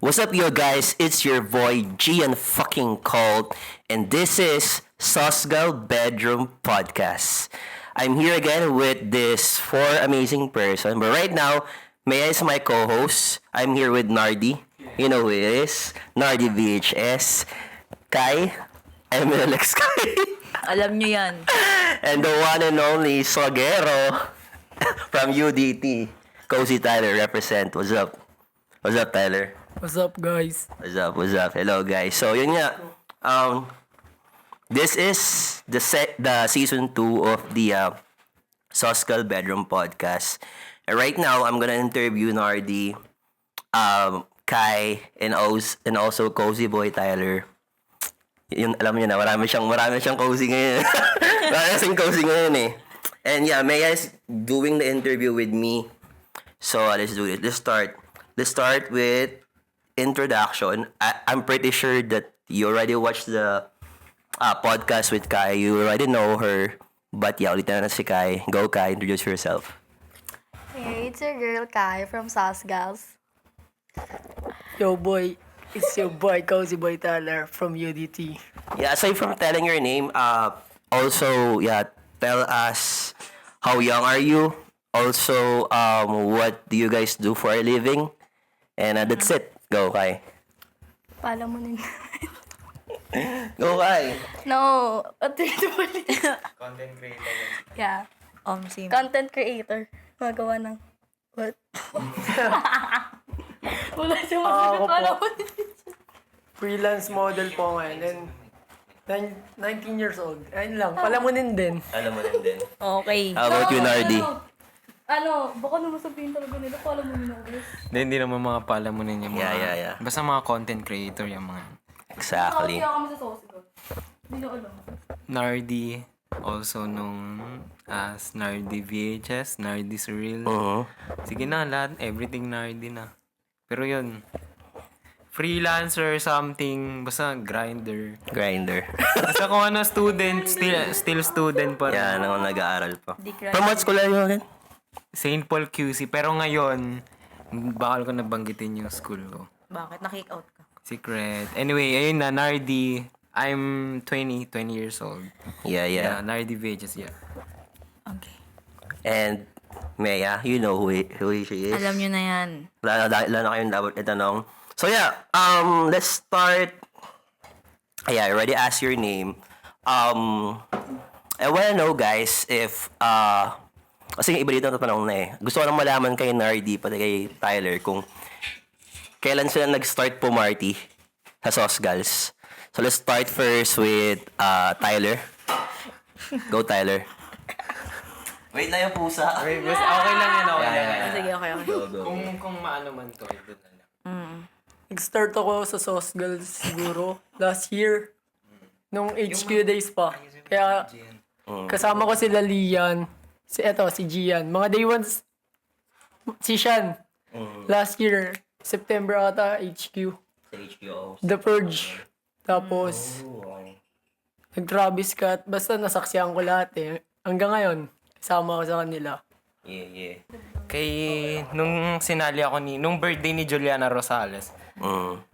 What's up, you guys? It's your boy Gian fucking Colt, and this is Sosgal Bedroom Podcast. I'm here again with this four amazing person, but right now, may I is my co-host. I'm here with Nardi. You know who it is. Nardi VHS. Kai. MLX Kai. Alam nyo yan. And the one and only Sogero from UDT. Cozy Tyler represent. What's up? What's up, Tyler? What's up, guys? What's up? What's up? Hello, guys. So, yun nga. This is the season 2 of the Soscal Bedroom Podcast. And right now, I'm gonna interview Nardi, Kai, and also Cozy Boy Tyler. Yun, alam niyo na, marami siyang cozy ngayon. Marami siyang cozy ngayon eh. And yeah, Maya is doing the interview with me. So, let's do it. Let's start with introduction. I'm pretty sure that you already watched the podcast with Kai. You already know her. But yeah, ulitin na si Kai. Go, Kai. Introduce yourself. Hey, it's your girl Kai from Sosgals. Yo, boy. It's your boy, Cozy Boy Tyler from UDT. Yeah, aside from telling your name, also, yeah, tell us how young are you? Also, what do you guys do for a living? And that's it. Go, Kai. Pala mo nun. Go, Kai. No, dito ulit. Content creator. Yeah, Sim. content creator. Magawa ng... What? Wala siya Ako masagot. Pala po. mo. Freelance model po ngayon. And 19 years old. Ayun lang. Palamunin din. Alam mo din. Okay. How about you, Nardi? Baka naman sabihin talaga nila, pala mo nila ulit. Hindi naman mga palamunin yung mga... Yeah. Basta mga content creator yung mga... Exactly. Kaya kami sa Sosgals. Hindi nyo alam. Nardi, also nung as Nardi VHS, Nardi Surreal. Uh-huh. Sige na, lahat, everything Nardi na. Pero yun, freelancer, something, basta grinder. Grinder. Basta kung ano, student, still student pa rin. Yan, ako nag-aaral pa. Di cry. From what school are you again? St. Paul QC. Pero ngayon, bakal ko nabanggitin yung school ko. Bakit? Na-kick out ka? Secret. Anyway, ayun na, Nardi. I'm 20 years old. Yeah. Yeah, Nardi VHS, yeah. Okay. And Maya, you know who she is. Alam nyo na yan. Wala na kayong dapat itanong. So yeah, let's start. Yeah, I already asked your name. I wanna know, guys, if kasi iba dito na tanong na eh. Gusto ko lang malaman kay Nardi pati kay Tyler kung kailan sila nag-start pumarty sa Sosgals. So let's start first with Tyler. Go, Tyler. Wait lang yung pusa. Wait, basta okay lang yun, okay lang. Yeah. Sige, okay. Go. Kung maano man to, doon na lang. Nag-start ako sa Sosgals siguro last year. Nung HQ days pa. Kaya kasama ko sila Lian. Si Gian. Mga day ones, si Shan. Last year, September ata, HQ. Sa HQO. The Purge. Tapos, nag-Travis Scott. Basta nasaksihan ko lahat eh. Hanggang ngayon, kasama ako sa kanila. Yeah. Kay, nung sinali ako nung birthday ni Juliana Rosales, doon,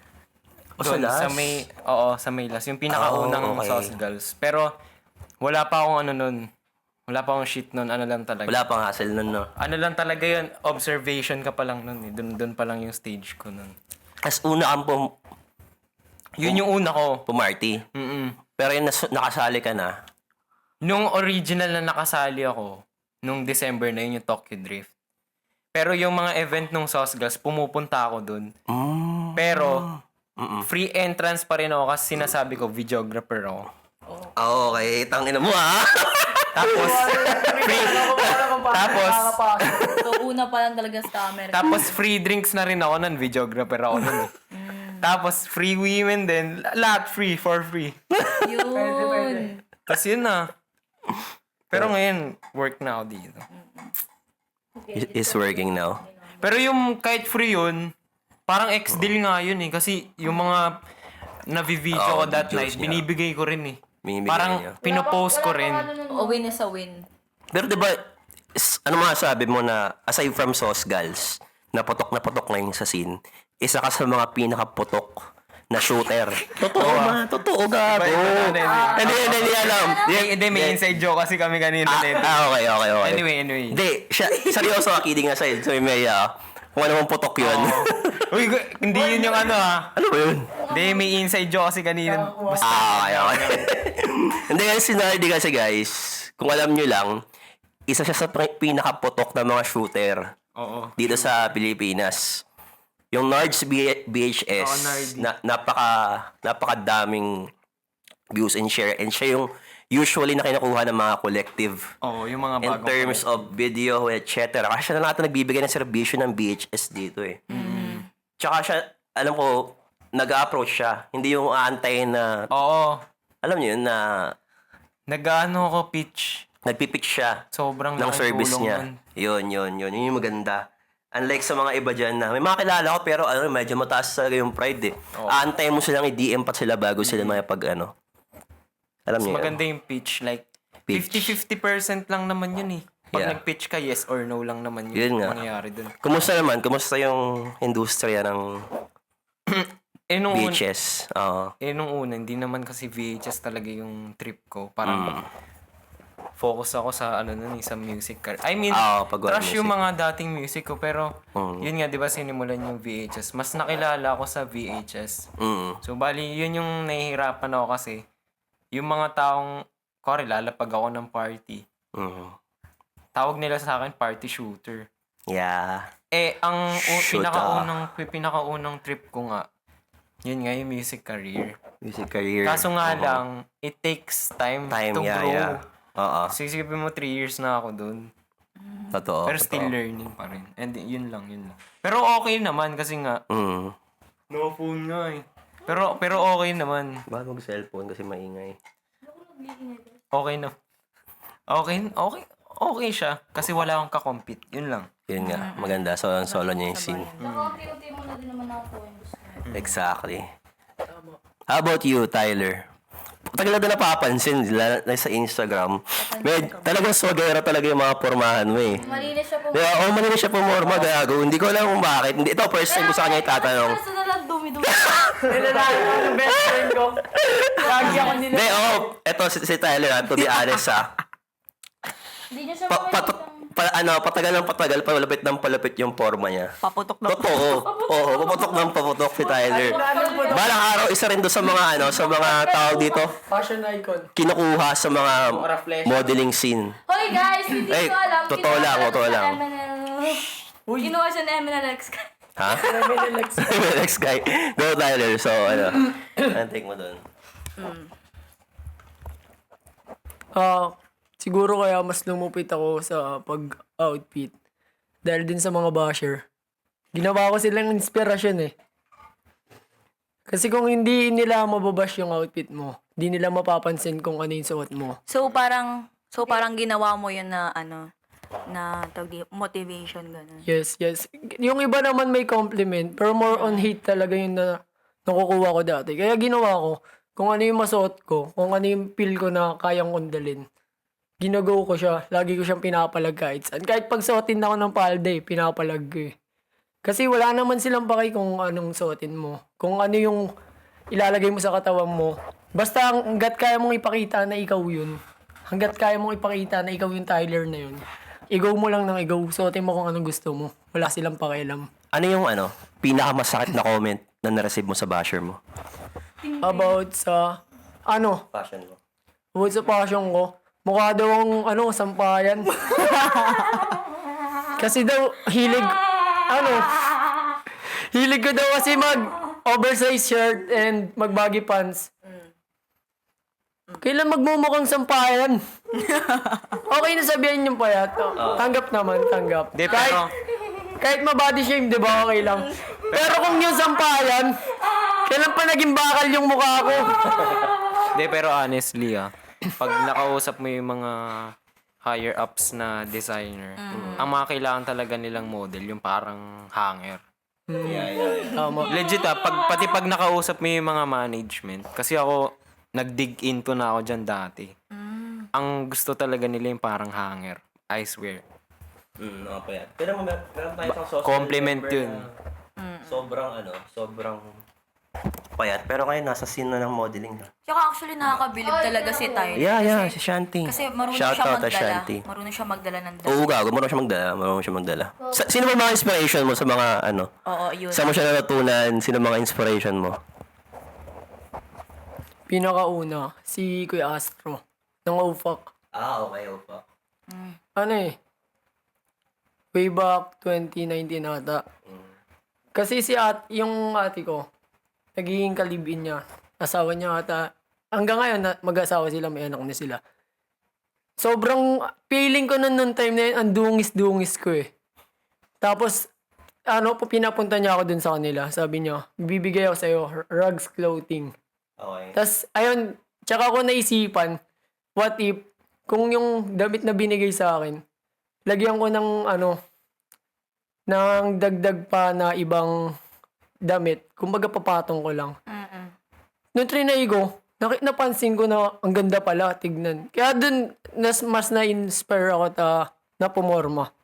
sa may last, yung pinakaunang okay. Sauce Girls. Pero, wala pa akong wala pa akong shit nun, ano lang talaga. Wala pang hassle nun, no? Ano lang talaga yun, observation ka pa lang nun eh. Doon pa lang yung stage ko nun. As una kang Yun yung una ko. pumarty. Pero yung nakasali ka na, Nung original na nakasali ako, nung December na yun yung Tokyo Drift. Pero yung mga event nung Sauce Girls, pumupunta ako dun. Pero, free entrance pa rin ako kasi sinasabi ko, videographer ako. okay, tangina mo ha. Tapos, So, una pa lang talaga scammer. tapos free drinks na rin ako nun, videographer ako nun. Tapos, free women din. Lahat free, for free. Yun. Tapos yun na. Pero ngayon, work na ako dito. It's working now. Pero yung kahit free yun, parang ex-deal nga yun eh. Kasi yung mga navi-video ko that videos night, niya. binibigay ko rin eh. Binibigay Parang niya. pinopost ko rin. A win is a win. Pero diba, ano masasabi mo na, aside from Sauce Gals, na putok ngayon sa scene, isa ka sa mga pinakaputok na shooter. Totoo ba? Totoo ka. Hindi alam. Hindi, may inside joke kasi kami kanina. Okay. Anyway. Hindi, seryoso ka, kidding aside. So, may, kung ano mong putok yun. Uy, hindi yun yung ano Ano ba yun? Hindi, may inside joke kasi kanina. Okay. Hindi, si Nardi kasi guys, kung alam nyo lang, isa siya sa pinakaputok na mga shooter Oo. dito sa Pilipinas. Yung Nards BHS, Nardi. napakadaming views and share. And siya yung usually na kinukuha ng mga collective. Oo, yung mga In bagong terms of video, etc. Kasi siya na natin nagbibigay ng serbisyo ng BHS dito eh. Tsaka siya, alam ko, nag-approach siya. Hindi yung aantayin na, Oo. alam niyo yun, na Nag-ano ko pitch. nagpipitch siya Sobrang ng laking service tulong niya. nun. Yun yung maganda. Unlike sa mga iba dyan na, may mga kilala ko pero medyo mataas talaga yung pride eh. Aantayin mo silang i-DM pa sila bago sila makipag ano. Alam Mas niyo yun? maganda yung pitch. Like, Pitch. 50-50% lang naman yun eh. Pag Yeah. nag-pitch ka, yes or no lang naman Yun yung nga. mangyayari dun. Kumusta naman? Kumusta yung industriya ng Nung una, VHS? Oo. nung una, hindi naman kasi VHS talaga yung trip ko. Parang, focus ako sa sa music career. I mean, Pag trash music. yung mga dating music ko, pero yun nga, di ba, sinimulan yung VHS. Mas nakilala ako sa VHS. So, bali, yun yung nahihirapan ako kasi, yung mga taong, lalapag ako ng party, tawag nila sa akin, party shooter. Yeah. Ang Shoot, pinakaunang trip ko nga, yun nga yung music career. Music career. Kaso nga lang, it takes time to grow. Yeah. Oo. So, isipin mo, 3 years na ako dun. Totoo. Pero still learning pa rin. And yun lang. Pero okay naman kasi nga, no phone nga eh. Pero okay naman. Bakit mag-cellphone kasi maingay? Okay na. Okay siya. Kasi wala akong kakompete. Yun lang. Yun nga. Maganda. Solo niya yung scene. Saka unti-unti mo na din naman ako yung gusto mo. Exactly. How about you, Tyler? Tagal na napapansin lalo na sa Instagram. Talagang swagera talaga yung mga pormahan mo eh. Malinis siya po. Malinis siya pumorma, gago. Hindi ko alam kung bakit. Ito, first time ko sa kanya itatanong. Kaso na lang dumi-dumi. Nilalaki ko ng best friend ko. Lagi ako nila. Hindi, ito si Tyler, to be honest Hindi niya siya patagal palapit ng palapit yung forma niya. Paputok na. Totoo. Oo, paputok ng paputok si Tyler. Balang araw, isa rin doon sa mga sa mga tao dito, Fashion icon. kinukuha sa mga modeling scene. Hoy guys, hindi Ay, ko alam. totoo lang, totoo lang. Kinuha siya na MNLX. Ha? Next guy. Go, Tyler. So, anong take mo doon? Siguro kaya mas lumupit ako sa pag-outfit. Dahil din sa mga basher. Ginawa ko silang inspirasyon eh. Kasi kung hindi nila mababash yung outfit mo, hindi nila mapapansin kung ano yung suot mo. So parang ginawa mo yun na motivation ganun. Yes. Yung iba naman may compliment, pero more on hate talaga yun na nakukuha ko dati. Kaya ginawa ko, kung ano yung masuot ko, kung ano yung feel ko na kayang kundalin. Ginagawa ko siya, lagi ko siyang pinapalag kahit saan. Kahit pag suotin ako ng palda pinapalag ko eh. Kasi wala naman silang paki kung anong suotin mo. Kung ano yung ilalagay mo sa katawan mo. Basta hanggat kaya mong ipakita na ikaw yun. Hanggat kaya mong ipakita na ikaw yung Tyler na yun. Igaw mo lang ng igaw. Suotin mo kung anong gusto mo. Wala silang pakialam. Ano yung pinakamasakit na comment na na-receive mo sa basher mo? About sa, Passion mo. about sa passion ko. Mukha daw ang, sampayan. Kasi daw, hilig ko daw kasi mag-oversized shirt and mag-baggy pants. Kailan magmumukhang sampayan? Okay na sabihin yung payat. Tanggap naman. Di, pero, Kahit ma-body shame, di ba? Okay lang. Pero kung yung sampayan, kailan pa naging bakal yung mukha ko? pero honestly pag nakausap mo yung mga higher ups na designer, ang mga kailangan talaga nilang model, yung parang hanger. Tama. Legit pati pag nakausap mo yung mga management, kasi ako, nag-dig into na ako dyan dati. Ang gusto talaga nila yung parang hanger. I swear. Okay pa yan. Pero meron tayo sa social Compliment member yun. Sobrang payat. Pero ngayon, nasa scene na ng modeling na. Tsaka actually nakakabilib talaga si Tyler. Yeah, si Shanti. Kasi marunong Shout siya out to magdala. Shanti. Marunong siya magdala ng dala. Oo, gago. Marunong siya magdala. Sino ba mga inspiration mo sa mga Oo, yun. Saan mo siya natutunan? Sino mga inspiration mo? Pinakauna, si Kuya Astro. Ng OFAC. Okay, opa. Ano eh, way back 2019 ata. Kasi yung ate ko, nagiging kalibin niya. Asawa niya ata. Hanggang ngayon, mag-asawa sila, may anak na sila. Sobrang feeling ko nung time na yun, ang dungis-dungis ko eh. Tapos, pinapunta niya ako dun sa kanila. Sabi niya, bibigay ako sa'yo, rugs clothing. Okay. Tapos, ayun, tsaka ako naisipan, what if, kung yung damit na binigay sa akin, lagyan ko ng ng dagdag pa na ibang damit. Kumbaga papatong ko lang. Nung trinay ko, napansin ko na ang ganda pala, tignan. Kaya dun, mas na-inspire ako na pumorma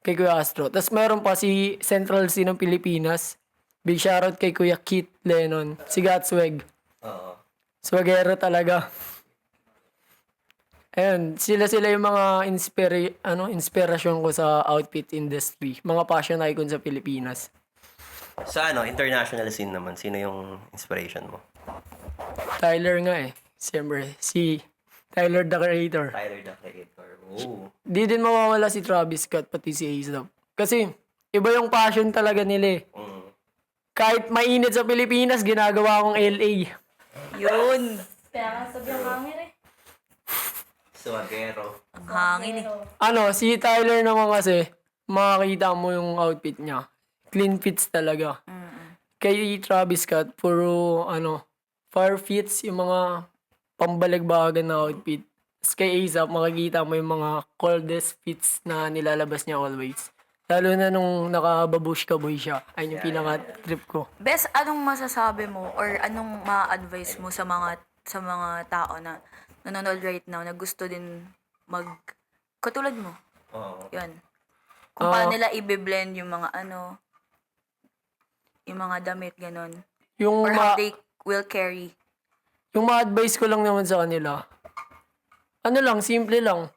kay Kuya Astro. Tapos meron pa si Central C ng Pilipinas. Big shoutout kay Kuya Kit Lennon. Si Gatsweg. Swagero talaga. Ayun, sila yung mga inspirasyon ko sa outfit industry. Mga fashion icon sa Pilipinas. Sa international scene naman, sino yung inspiration mo? Tyler nga eh. Siyempre, si Tyler the Creator. Tyler the Creator. Oh. Di din mawawala si Travis Scott pati si A$AP. Kasi, iba yung passion talaga nila eh. Kahit mainit sa Pilipinas, ginagawa akong LA. Yun. Kaya nga sabi ang hangin eh. Swagero. Ang hangin eh. Si Tyler naman kasi, makakita mo yung outfit niya. Clean fits talaga. Kay Travis Scott, puro far fits, yung mga pambaligbagan na outfit. Tapos kay A$AP, makikita mo yung mga coldest fits na nilalabas niya always. Lalo na nung naka-babush ka boy siya. Ayun yung pinaka-trip ko. Best, anong masasabi mo or anong ma-advise mo sa mga tao na nanonood right now na gusto din katulad mo? Yun. Kung paano nila i-blend yung mga yung mga damit, ganon. Yung Or how they will carry. Yung ma-advise ko lang naman sa kanila, simple lang.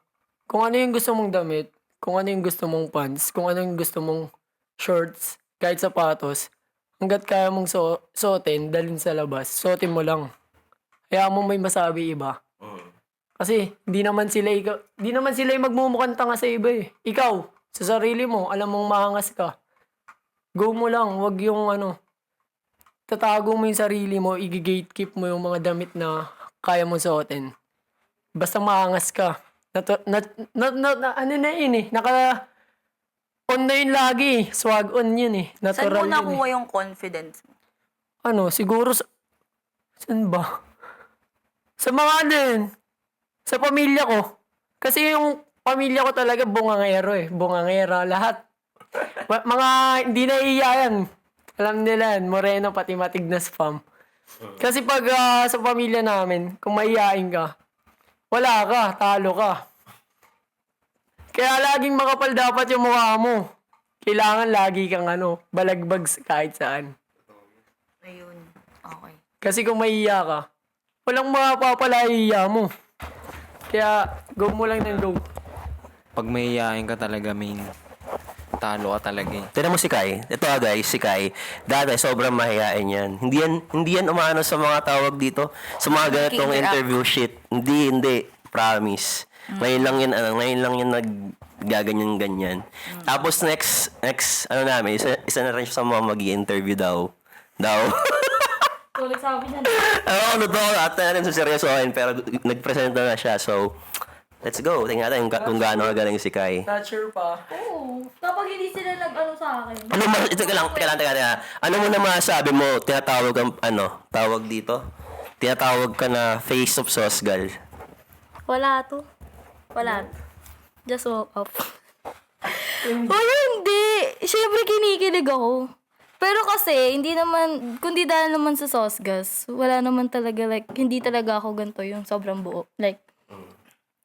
Kung ano yung gusto mong damit, kung ano yung gusto mong pants, kung ano yung gusto mong shorts, kahit sapatos, hanggat kaya mong suotin, dalhin sa labas, suotin mo lang. Kaya mo may masabi iba. Kasi, di naman sila yung magmumukhang tanga sa iba eh. Ikaw, sa sarili mo, alam mong maangas ka. Go mo lang, wag yung tatago mo yung sarili mo, i-gatekeep mo yung mga damit na kaya mo suotin. Basta maangas ka. On na yun lagi. Swag on yun eh. Saan Natural mo yun nakuha yung confidence mo? Siguro saan ba? Sa mga sa pamilya ko. Kasi yung pamilya ko talaga bungangero eh. Bungangera, lahat. Mga hindi naiiya yan. Alam nila yan, moreno pati matig na spam. Kasi pag sa pamilya namin, kung maiyain ka, wala ka, talo ka. Kaya laging makapal dapat yung mukha mo. Kailangan lagi kang balagbag kahit saan. Ayun. Okay. Kasi kung maiiya ka, walang mapapalaiya mo. Kaya go mo lang ng go. Pag may iyain ka talaga, talo ka talaga eh. Tignan mo si Kai. Ito guys, si Kai. Dati, sobrang mahihain yan. Hindi yan umano sa mga tawag dito. Sa mga ganitong interview shit. Hindi. Promise. Ngayon lang yan naggaganyan-ganyan. Tapos next, namin, isa na rin siya sa mga mag-i-interview daw. Tulad sabi niya. At na rin sa seryosohin, pero nag-present na siya. So, let's go. Tingnan natin kung gaano kagaling si Kai. Not sure pa. Oo. Kapag hindi sila sa akin. Teka lang. Ano mo na masabi mo, tinatawag tawag dito? Tinatawag ka na face of sauce girl. Wala to. Wala. Just woke up. Wala, hindi. Siyempre kinikilig ako. Pero kasi, kundi dahil naman sa sauce gas, wala naman talaga, hindi talaga ako ganito yung sobrang buo.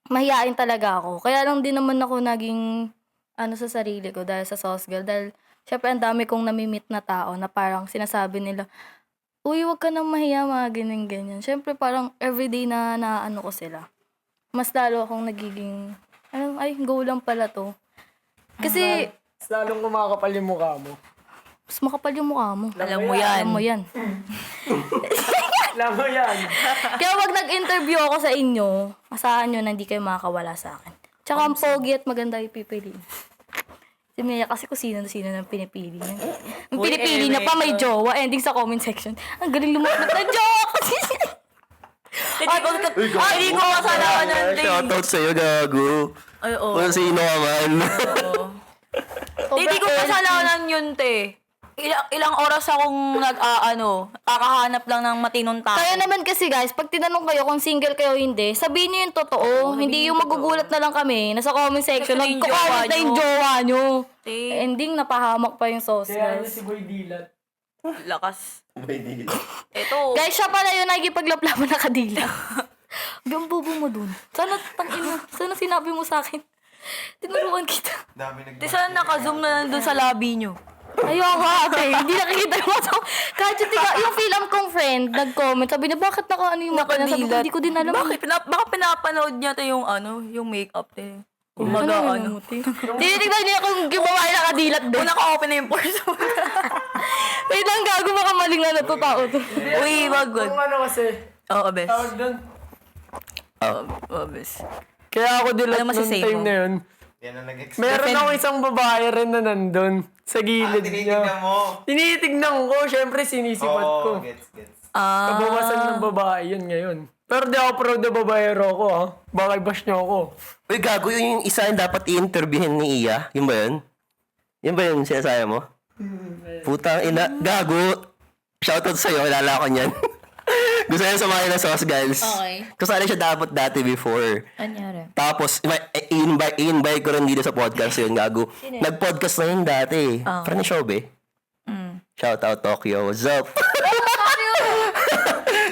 Mahihain talaga ako. Kaya lang din naman ako naging, sa sarili ko dahil sa sauce girl. Dahil, syempre ang dami kong namimit na tao na parang sinasabi nila, uy, wag ka nang mahiya, mga ganyan-ganyan. Syempre parang everyday na naano ko sila. Mas lalo akong nagiging, go lang pala to. Kasi, Mas lalong kumakapal yung mukha mo. mas makapal yung mukha mo. Alam mo yan. Alam mo yan. Alam mo yan. Kaya wag nag-interview ako sa inyo, asahan nyo na hindi kayo makakawala sa akin. Tsaka ang pogi at maganda yung pipiliin. Si Mia kasi kung sino nang pinipili niya. Ang pinipili niya pa may jowa, ending sa comment section. Ang galing lumakot na jowa kasi. Hindi ko kasalanan ng day. Shoutout sa'yo, gago. Ay, oo. Kung sino ka man. Hindi ko kasalanan yun, te. Ilang oras akong kakahanap lang ng matinong tao. Kaya naman kasi guys, pag tinanong kayo kung single kayo o hindi, sabihin niyo yung totoo. Hindi yung magugulat na lang kami. Nasa comment section, Kasi yung nagko-comment jowa na yung nyo. jowa nyo. Te. Ending, napahamak pa yung sauce, Kaya guys. si Boy Dilat. Lakas. Ito. Guys, siya pala yung nakikipaglap-laban na kadila. Ang bobo mo dun. Sana sinabi mo sa akin. Tinuruan kita. Te, sana naka-zoom na nandun sa lobby nyo. Ayoko ate, hindi nakikita yung mga kahit yung film kong friend, nag-comment, sabi niya, bakit naka yung mata niya? Sabi ko, hindi ko din alam. Bakit? Baka pinapanood niya te yung yung makeup te. Kumaga ano. Tinitignan niya kung yung babae nakadilat din. Kung naka-open na yung pores mo. Wait lang, gago, baka maling na to tao to. Uy, wag. Kung ano kasi, Oo, bes. tawag doon. Oo, bes. Kaya ako dilat Ano nung masisay time mo? na yun. Yan ang Meron ako isang babae rin na nandun sa gilid niya. tinitignan mo. Tinitignan ko, syempre sinisipat ko. Gets. Kabawasan ng babae yun ngayon. Pero di ako proud na babaero ako ha. Baka i-bash niyo ako. Uy, gago, yun yung isa yung dapat i-interviewin ni Iya. Yun ba yun? Yun ba yun sinasabi mo? Putang ina. Gago. Shoutout sa'yo. Kilala ko niyan. Gusto niya sumakay ng Sauce Girls. Okay. Kasali siya dapat dati before. Anyari? Tapos, i-invite ko rin dito sa podcast yun, gago. Nag-podcast na yun dati. Friend ni Shobe. Shoutout Tokyo. What's up?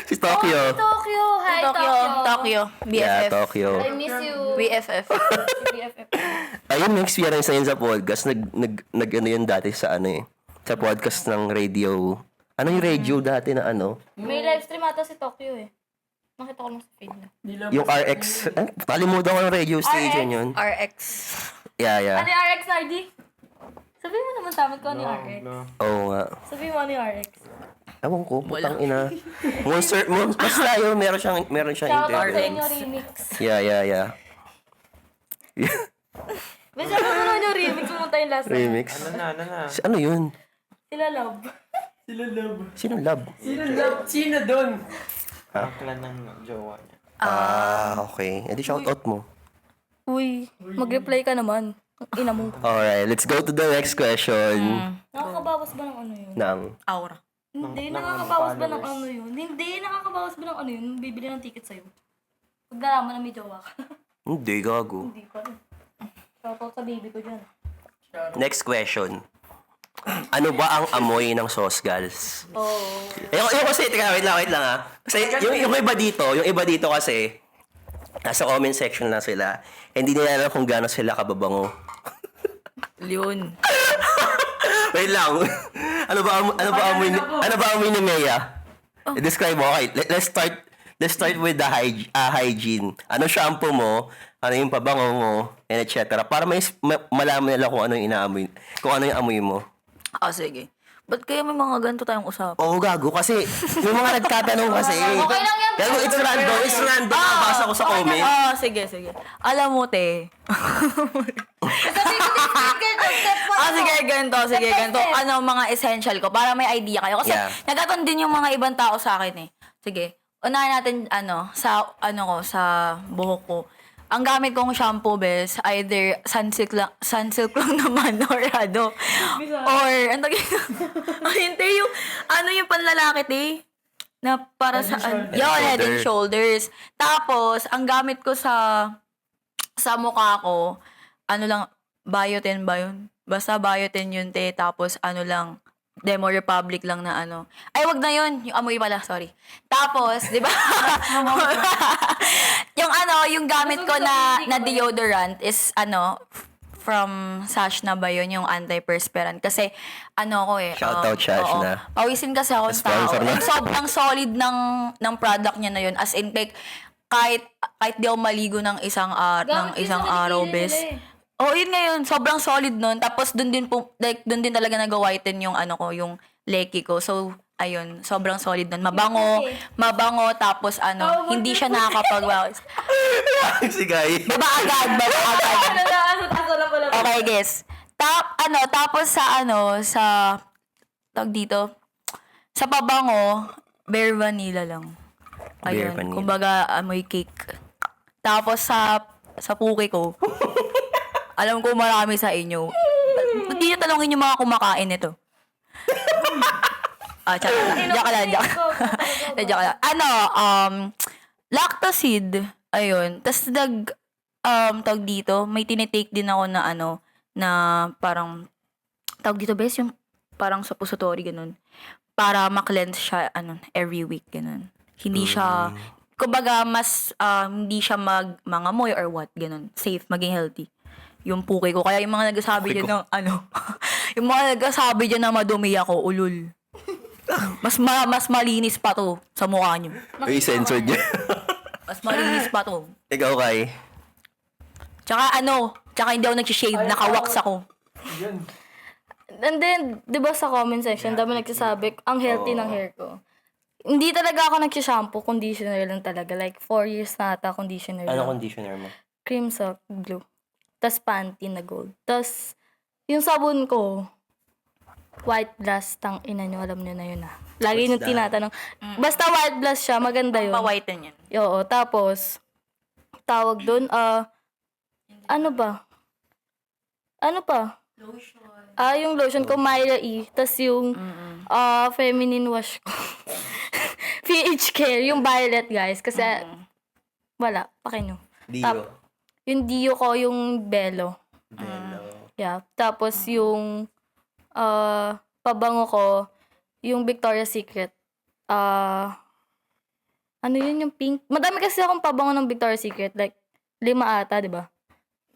Si Tokyo. Tokyo, hi Tokyo. Yeah, BFF. Tokyo. I miss you. BFF. BFF. Ayun, may experience na yun sa podcast. Nag ano yun dati sa ano eh. Sa podcast ng radio. Ano yung radio dati na ano? May live stream ata si Tokyo eh. Nakita ko lang sa feed niya. Yung RX. Kalimutan ko ng radio station yun. RX. Yeah. Ano yung RX, Nardi? Sabihin mo naman sa amin kung ano yung RX. Oo nga. Sabihin mo ano yung RX. Ewan ko, putang ina. Basta yun, meron siyang Shout out sa interview. inyo, remix. Yeah. Basta ko naman yung remix, pumunta yung last time. Remix. Ano na? Ano yun? Sila love. Sila love. Sino love? Sino doon? Ang clan ng jowa niya. Okay. Edi shoutout mo. Uy, mag-reply ka naman. Ang ina mo. Alright, let's go to the next question. Nakakabawas ba ng ano yun? Ng, Aura. Hindi, nakakabawas ba ng ano yun? Hindi, nakakabawas ba ng ano yun? Bibili ng ticket sa'yo. Pag nalaman na may jowa ka. hindi, gago. Hindi pa rin. Shoutout sa baby ko dyan. Next question. Ano ba ang amoy ng sauce girls? Oh. Yung kasi, teka, wait lang ah. Kasi yung iba dito kasi, nasa comment section lang sila. Hindi nila alam kung gaano sila kababango. Yun. Wait lang. Ano ba amoy ni Mea? Describe mo. Okay, let's start with the hygiene. Ano shampoo mo? Ano yung pabango mo? And etc. Para malaman nila kung ano yung inaamoy, kung ano yung amoy mo. Sige. Ba't kaya may mga ganito tayong usapan? Oo, gago. Kasi, may mga nagtatanong kasi. Okay lang yan. Gago, it's random. It's random. Nabasa ko sa comment. Sige. Alam mo, te. Sige, ganito. Ano mga essential ko para may idea kayo. Kasi Yeah. nagkataon din yung mga ibang tao sa akin eh. Sige. Unahin natin sa buhok ko. Ang gamit kong shampoo, bes, either sunsilk lang naman or hindi yung panlalaki, te. Na para sa, head and shoulders. Tapos, ang gamit ko sa mukha ko, Biotin ba yun? Basta Biotin yun, te. Tapos, Demo Republic lang na Ay, wag na yun. Yung amoy pala, sorry. Tapos, di ba? yung gamit ko na deodorant is, from Sash na ba yun, yung antiperspirant? Kasi, ano ko eh. Shoutout, Sash oo, na. pawisin kasi ako ng tao. Sponsor na. And sobrang solid ng product niya na yun. As in, like, kahit di ako maligo ng isang araw, bes. Oh, yun ngayon, sobrang solid nun. Tapos doon din talaga nag-whiten yung yung leki ko. So, ayun, sobrang solid nun. Mabango, tapos hindi siya nakakapag-wax. Si Guy. Baba agad. Okay, guys. Tapos sa tawag dito, sa pabango, bare vanilla lang. Bare Ayun, vanilla. kumbaga amoy cake. Tapos sa puke ko, alam ko marami sa inyo. Ba't di nyo talongin yung mga kumakain nito? Joke lang. Lactacid, ayun. Tapos tawag dito, may tinitake din ako na na parang, tawag dito, bes, yung parang suppository, ganun. Para ma-cleanse siya, every week, ganun. Hindi siya, kumbaga, mas, hindi siya mangamoy or what, ganun. Safe, maging healthy. Yung puke ko. Kaya yung mga nagsasabi dyan ng, yung mga nagsasabi dyan na madumi ako, ulul. Mas malinis pa to sa mukha nyo. Uy, censored niya. Mas malinis pa to. Ikaw, Kai. Tsaka hindi ako nag-shave, naka-wax ako. And then, di ba sa comment section, dami nagsasabi, ang healthy ng hair ko. Hindi talaga ako nag-shampoo, conditioner lang talaga. Like, 4 years na ata, conditioner lang. Conditioner mo? Cream sock, blue. Tas panty na gold. Tas, yung sabon ko, white blast, tang ina nyo, alam nyo na yun Lagi nyo tinatanong. Basta white blast siya, maganda yun. Pa-whiten yan. Oo, tapos, tawag dun, ano ba? Lotion. Yung lotion ko, Myra E. Tas yung, feminine wash ko. PH Care, yung violet, guys. Kasi, wala, pakinyo. Dio. Yung Dio ko, yung Bello. Yeah. Tapos yung pabango ko, yung Victoria's Secret. Ano yun yung pink? Madami kasi akong pabango ng Victoria's Secret. Like, 5 ata, di ba?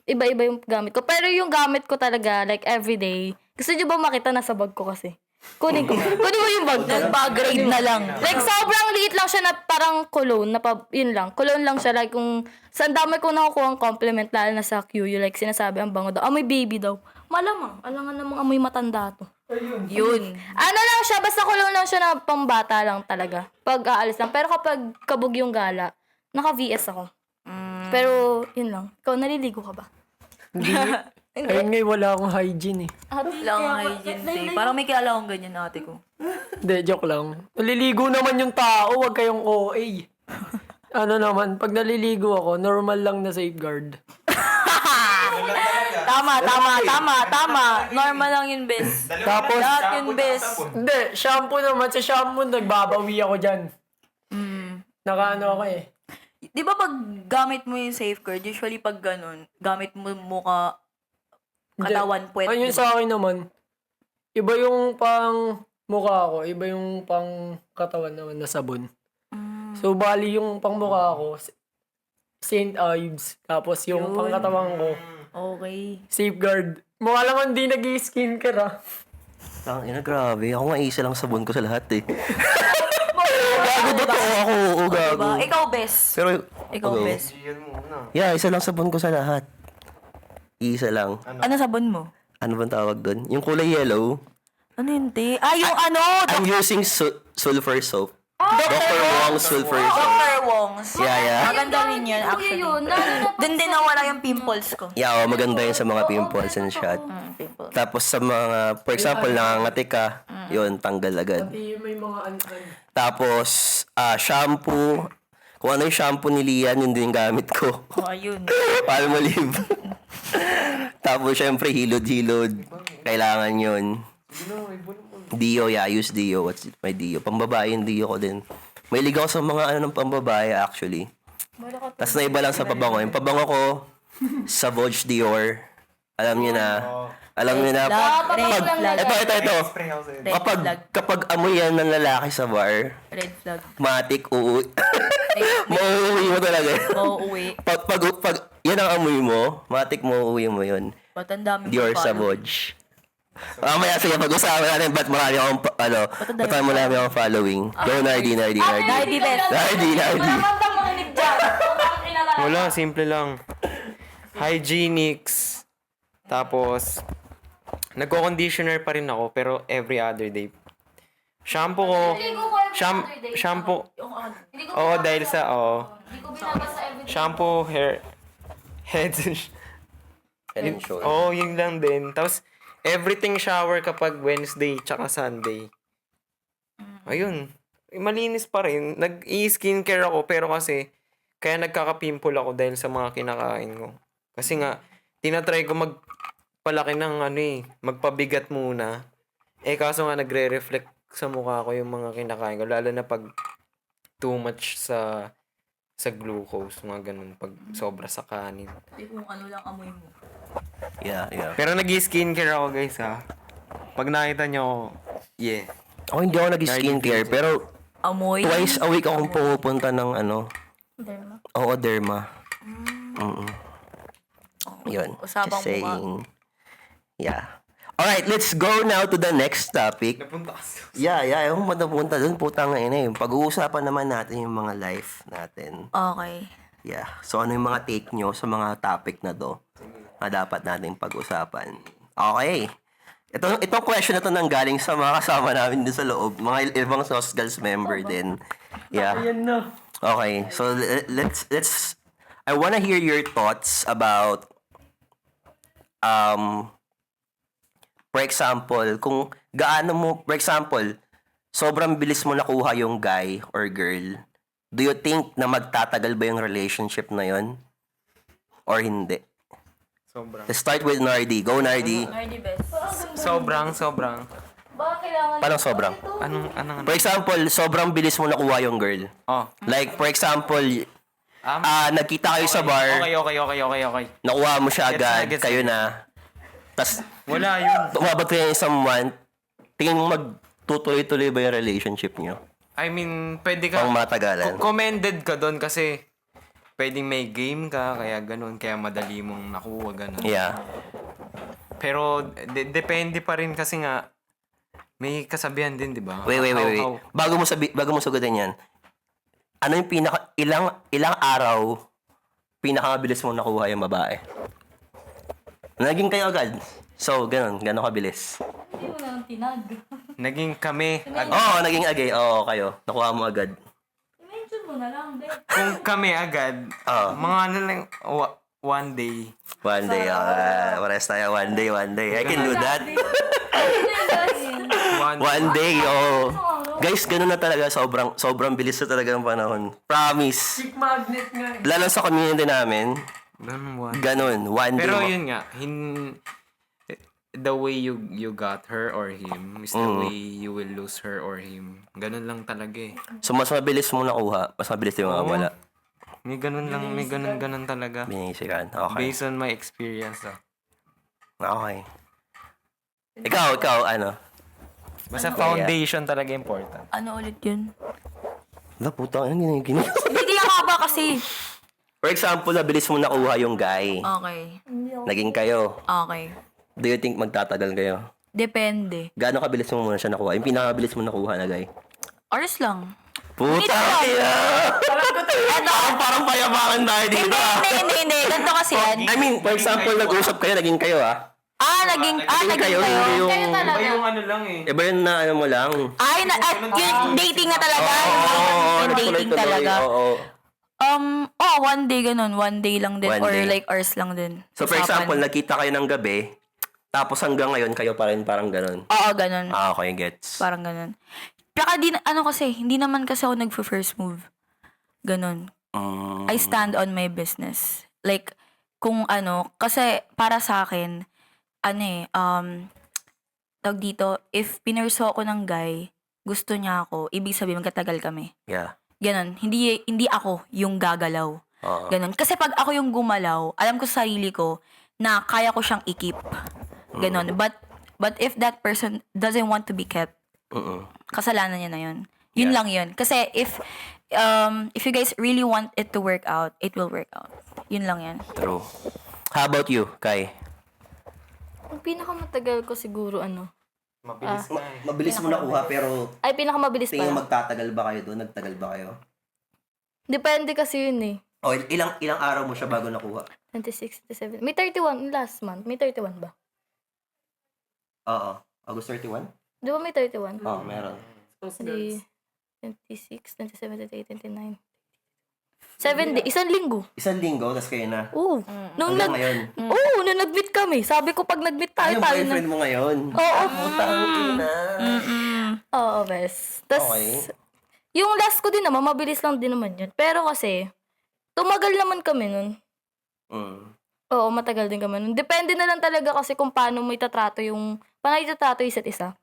Iba-iba yung gamit ko. Pero yung gamit ko talaga, like, everyday. Gusto nyo ba makita nasa bag ko kasi? Kunin mo yung bag. Nag-grade na lang. Like, sobrang liit lang siya na parang cologne. Yun lang. Cologne lang siya. Like, kung saan dami ko nakukuha ang compliment, lalo na sa QU. Like, sinasabi ang bango daw. Amoy baby daw. Malamang. Alangan namang amoy matanda to. Yun. Ano lang siya, basta cologne lang siya na pambata lang talaga. Pag aalis lang. Pero kapag kabog yung gala, naka-VS ako. Pero, yun lang. Ikaw, naliligo ka ba? Ayun nga, wala akong hygiene eh. Lang hygiene day. Parang may kilala akong ganyan ate ko. Hindi, joke lang. Naliligo naman yung tao, wag kayong OA. Ano naman, pag naliligo ako, normal lang na safeguard. Tama. Normal lang yun, bes. Tapos, Lahat yun, bes. hindi, shampoo naman. Sa shampoo, nagbabawi ako dyan. Nakaano ako eh. Di ba pag gamit mo yung safeguard, usually pag ganun, gamit mo mukha, katawan, puwet. Ayun sa akin naman, iba yung pang mukha ko, iba yung pang katawan naman na sabon. So, bali yung pang mukha ko, St. Ives. Tapos yung pang katawan ko, Okay. safeguard. Mukha lang hindi nag-skincare ah. Tangina, grabe. Ako nga isa lang sabon ko sa lahat eh. Gago ba to? Ako, gago. Diba? Ikaw, bes. Pero, Ikaw, bes. yeah, isa lang sabon ko sa lahat. Isa lang. Ano sabon mo? Ano bang tawag doon? Yung kulay yellow. Ano hindi? Yung I'm using sulfur soap. Dr. Wong's sulfur soap. Dr. Wong's. Yeah. Maganda rin yun, actually. Doon din nawala yung pimples ko. Yeah, maganda yun sa mga pimples and shot. Pimples. Tapos sa mga, for example, nangangati ka, yun, tanggal agad. May mga Tapos, shampoo. Kung ano yung shampoo ni Lian, yun din yung gamit ko. Ayun. Palmolive. Tapos, syempre, hilod-hilod. Kailangan yun. Dio, yeah, I use Dio. What's my Dio? Pambabae yung Dio ko din. May ligaw sa mga ng pambabae, actually. Tapos na iba lang sa pabango. Yung pabango ko, Savage Dior. Alam niyo na. Ito. Kapag amoy yan ng lalaki sa bar, Red flag. matik, mauuwi mo talaga. Mauuwi. Pag yan ang amoy mo, matik mauuwi mo yun. Ba't ang daming Dior follow? Savage. Mamaya sige, pag-usapan natin ba't marami akong, ba't marami akong following. Go, Nardi. Nardi best. Nardi. Mantang makinig dyan. Wala, simple lang. Hygienics. Tapos, nagko-conditioner pa rin ako, pero every other day. Shampoo ko. Shampoo. Oo, dahil sa, Hindi ko binabasa everyday. shampoo, head, And shoulder. Oo, yun lang din. Tapos, everything shower kapag Wednesday tsaka Sunday. Ayun. Malinis pa rin. Nag-i-skincare ako, pero kasi, kaya nagkaka-pimple ako dahil sa mga kinakain ko. Kasi nga, tinatry ko magpalaki ng magpabigat muna. Kaso nga nagre-reflect sa mukha ko yung mga kinakain ko. Lalo na pag too much sa glucose, mga ganun. Pag sobra sa kanin. Kung ano lang amoy mo. Yeah. Pero nag-skincare ako, guys, ha. Pag nakita nyo ako, yeah. Ako hindi ako nag-skincare, pero Amoy? twice a week akong pumupunta ng Derma. Oo, derma. Yun. Usapang Just saying. Yeah. Alright, let's go now to the next topic. Napunta kasi. Yeah. Yung punta dun, putang ina eh. Pag-uusapan naman natin yung mga life natin. Okay. Yeah. So, ano yung mga take nyo sa mga topic na to na dapat natin pag-usapan? Okay. Itong question na to nang galing sa mga kasama namin dun sa loob. Mga ibang Sauce Girls member din. Yeah. Ayan na. Okay, so let's I wanna hear your thoughts about for example, kung gaano mo, for example, sobrang bilis mo nakuha yung guy or girl, do you think na magtatagal ba yung relationship na yon or hindi? Sobrang. Let's start with Nardi. Go, Nardi. Nardi best. Sobrang. Baka kailangan Parang sobrang. Anong? For example, sobrang bilis mo nakuha yung girl. Oh. Like, for example, nagkita kayo sa bar, Okay. nakuha mo siya agad, Gets na. kayo na. Tapos, Wala yun. umabot kayo ng isang month, tingin mo magtutuloy-tuloy ba yung relationship nyo? I mean, pwede ka. Pang matagalan. Commended ka doon kasi pwedeng may game ka, kaya ganun, kaya madali mong nakuha, ganun. Yeah. Pero, depende pa rin kasi nga, may kasabihan din, di ba? Wait. How- Bago mo sagutin yan, ano yung ilang araw pinakamabilis mo nakuha yung babae? Naging kayo agad. So, ganun kabilis. Hindi mo lang tinag. Naging kami. Oo, naging agay. Oo, kayo. Nakuha mo agad. I-mention mo na lang, be. Kung kami agad, mga ano lang, one day. One day. Pares tayo. One day. I can do that. One day, Guys, ganun na talaga. Sobrang bilis na talaga ng panahon. Promise. Chick magnet nga. Lalo sa community namin, Ganun, one. ganun. One day. Pero yun nga, the way you got her or him is the way you will lose her or him. Ganun lang talaga eh. So, mas mabilis mo nakuha, mas mabilis yung mawawala. May ganun lang, may ganun talaga. Binisikan. Okay. Based on my experience, Okay. Ikaw, ano? Basta foundation talaga important. Ano ulit yun? Wala, putang, ano gini? Hindi ka ba kasi? For example, nabilis mo nakuha yung guy. Okay. Naging kayo. Okay. Do you think magtatagal kayo? Depende. Gaano kabilis mo muna siya nakuha? Yung pinakabilis mo nakuha na guy? Oras lang. Putang ina! Parang payabangan tayo dito. Hindi. Ganito kasi yan. I mean, for example, nag-usap kayo, naging kayo Naging kayo. hindi yung... Kayo talaga. Iba yung ano lang eh. Iba yun na ano mo lang. Yung dating na talaga. Yung dating tuloy-tuloy, talaga. Oo. One day ganun. One day lang din. One Or day. like hours lang din. So, for Usapan. example, nakita kayo ng gabi, tapos hanggang ngayon, kayo pa rin parang ganun. Oo, ganun. Okay, gets. Parang ganun. Tsaka hindi naman kasi ako nag-first move. Ganun. I stand on my business. Like, kung kasi para sa akin, tawag dito, if pinurso ako ng guy, gusto niya ako, ibig sabihin magkatagal kami. Yeah. Ganon. Hindi ako yung gagalaw. Oo. Ganon. Kasi pag ako yung gumalaw, alam ko sa sarili ko na kaya ko siyang i-keep. Ganon. But if that person doesn't want to be kept, kasalanan niya na yun. Yun lang yun. Kasi if you guys really want it to work out, it will work out. Yun lang yan. True. How about you, Kai? Ang pinakamatagal ko siguro Mabilis na eh. Mabilis mo nakuha pero ay pinakamabilis tingin mo pa. magtatagal ba kayo doon? Nagtagal ba kayo? Depende kasi yun eh. O ilang araw mo siya bago nakuha? 26, 27. May 31 last month. May 31 ba? Oo. August 31? Di ba may 31? Oo, meron. Hindi. 26, 27, 28, 29. 7 days. Isang linggo. Isang linggo, tas kayo na. Oo. Nung Hanggang ngayon. nung nag-meet kami. Sabi ko pag nag-meet tayo, Yung tayo na. boyfriend mo ngayon. Oo. Na. Oo, bes. Tas, Okay. yung last ko din naman, mabilis lang din naman yun. Pero kasi, tumagal naman kami nun. Mm. Oo, matagal din kami nun. Depende na lang talaga kasi kung paano mo itatrato yung isa't isa.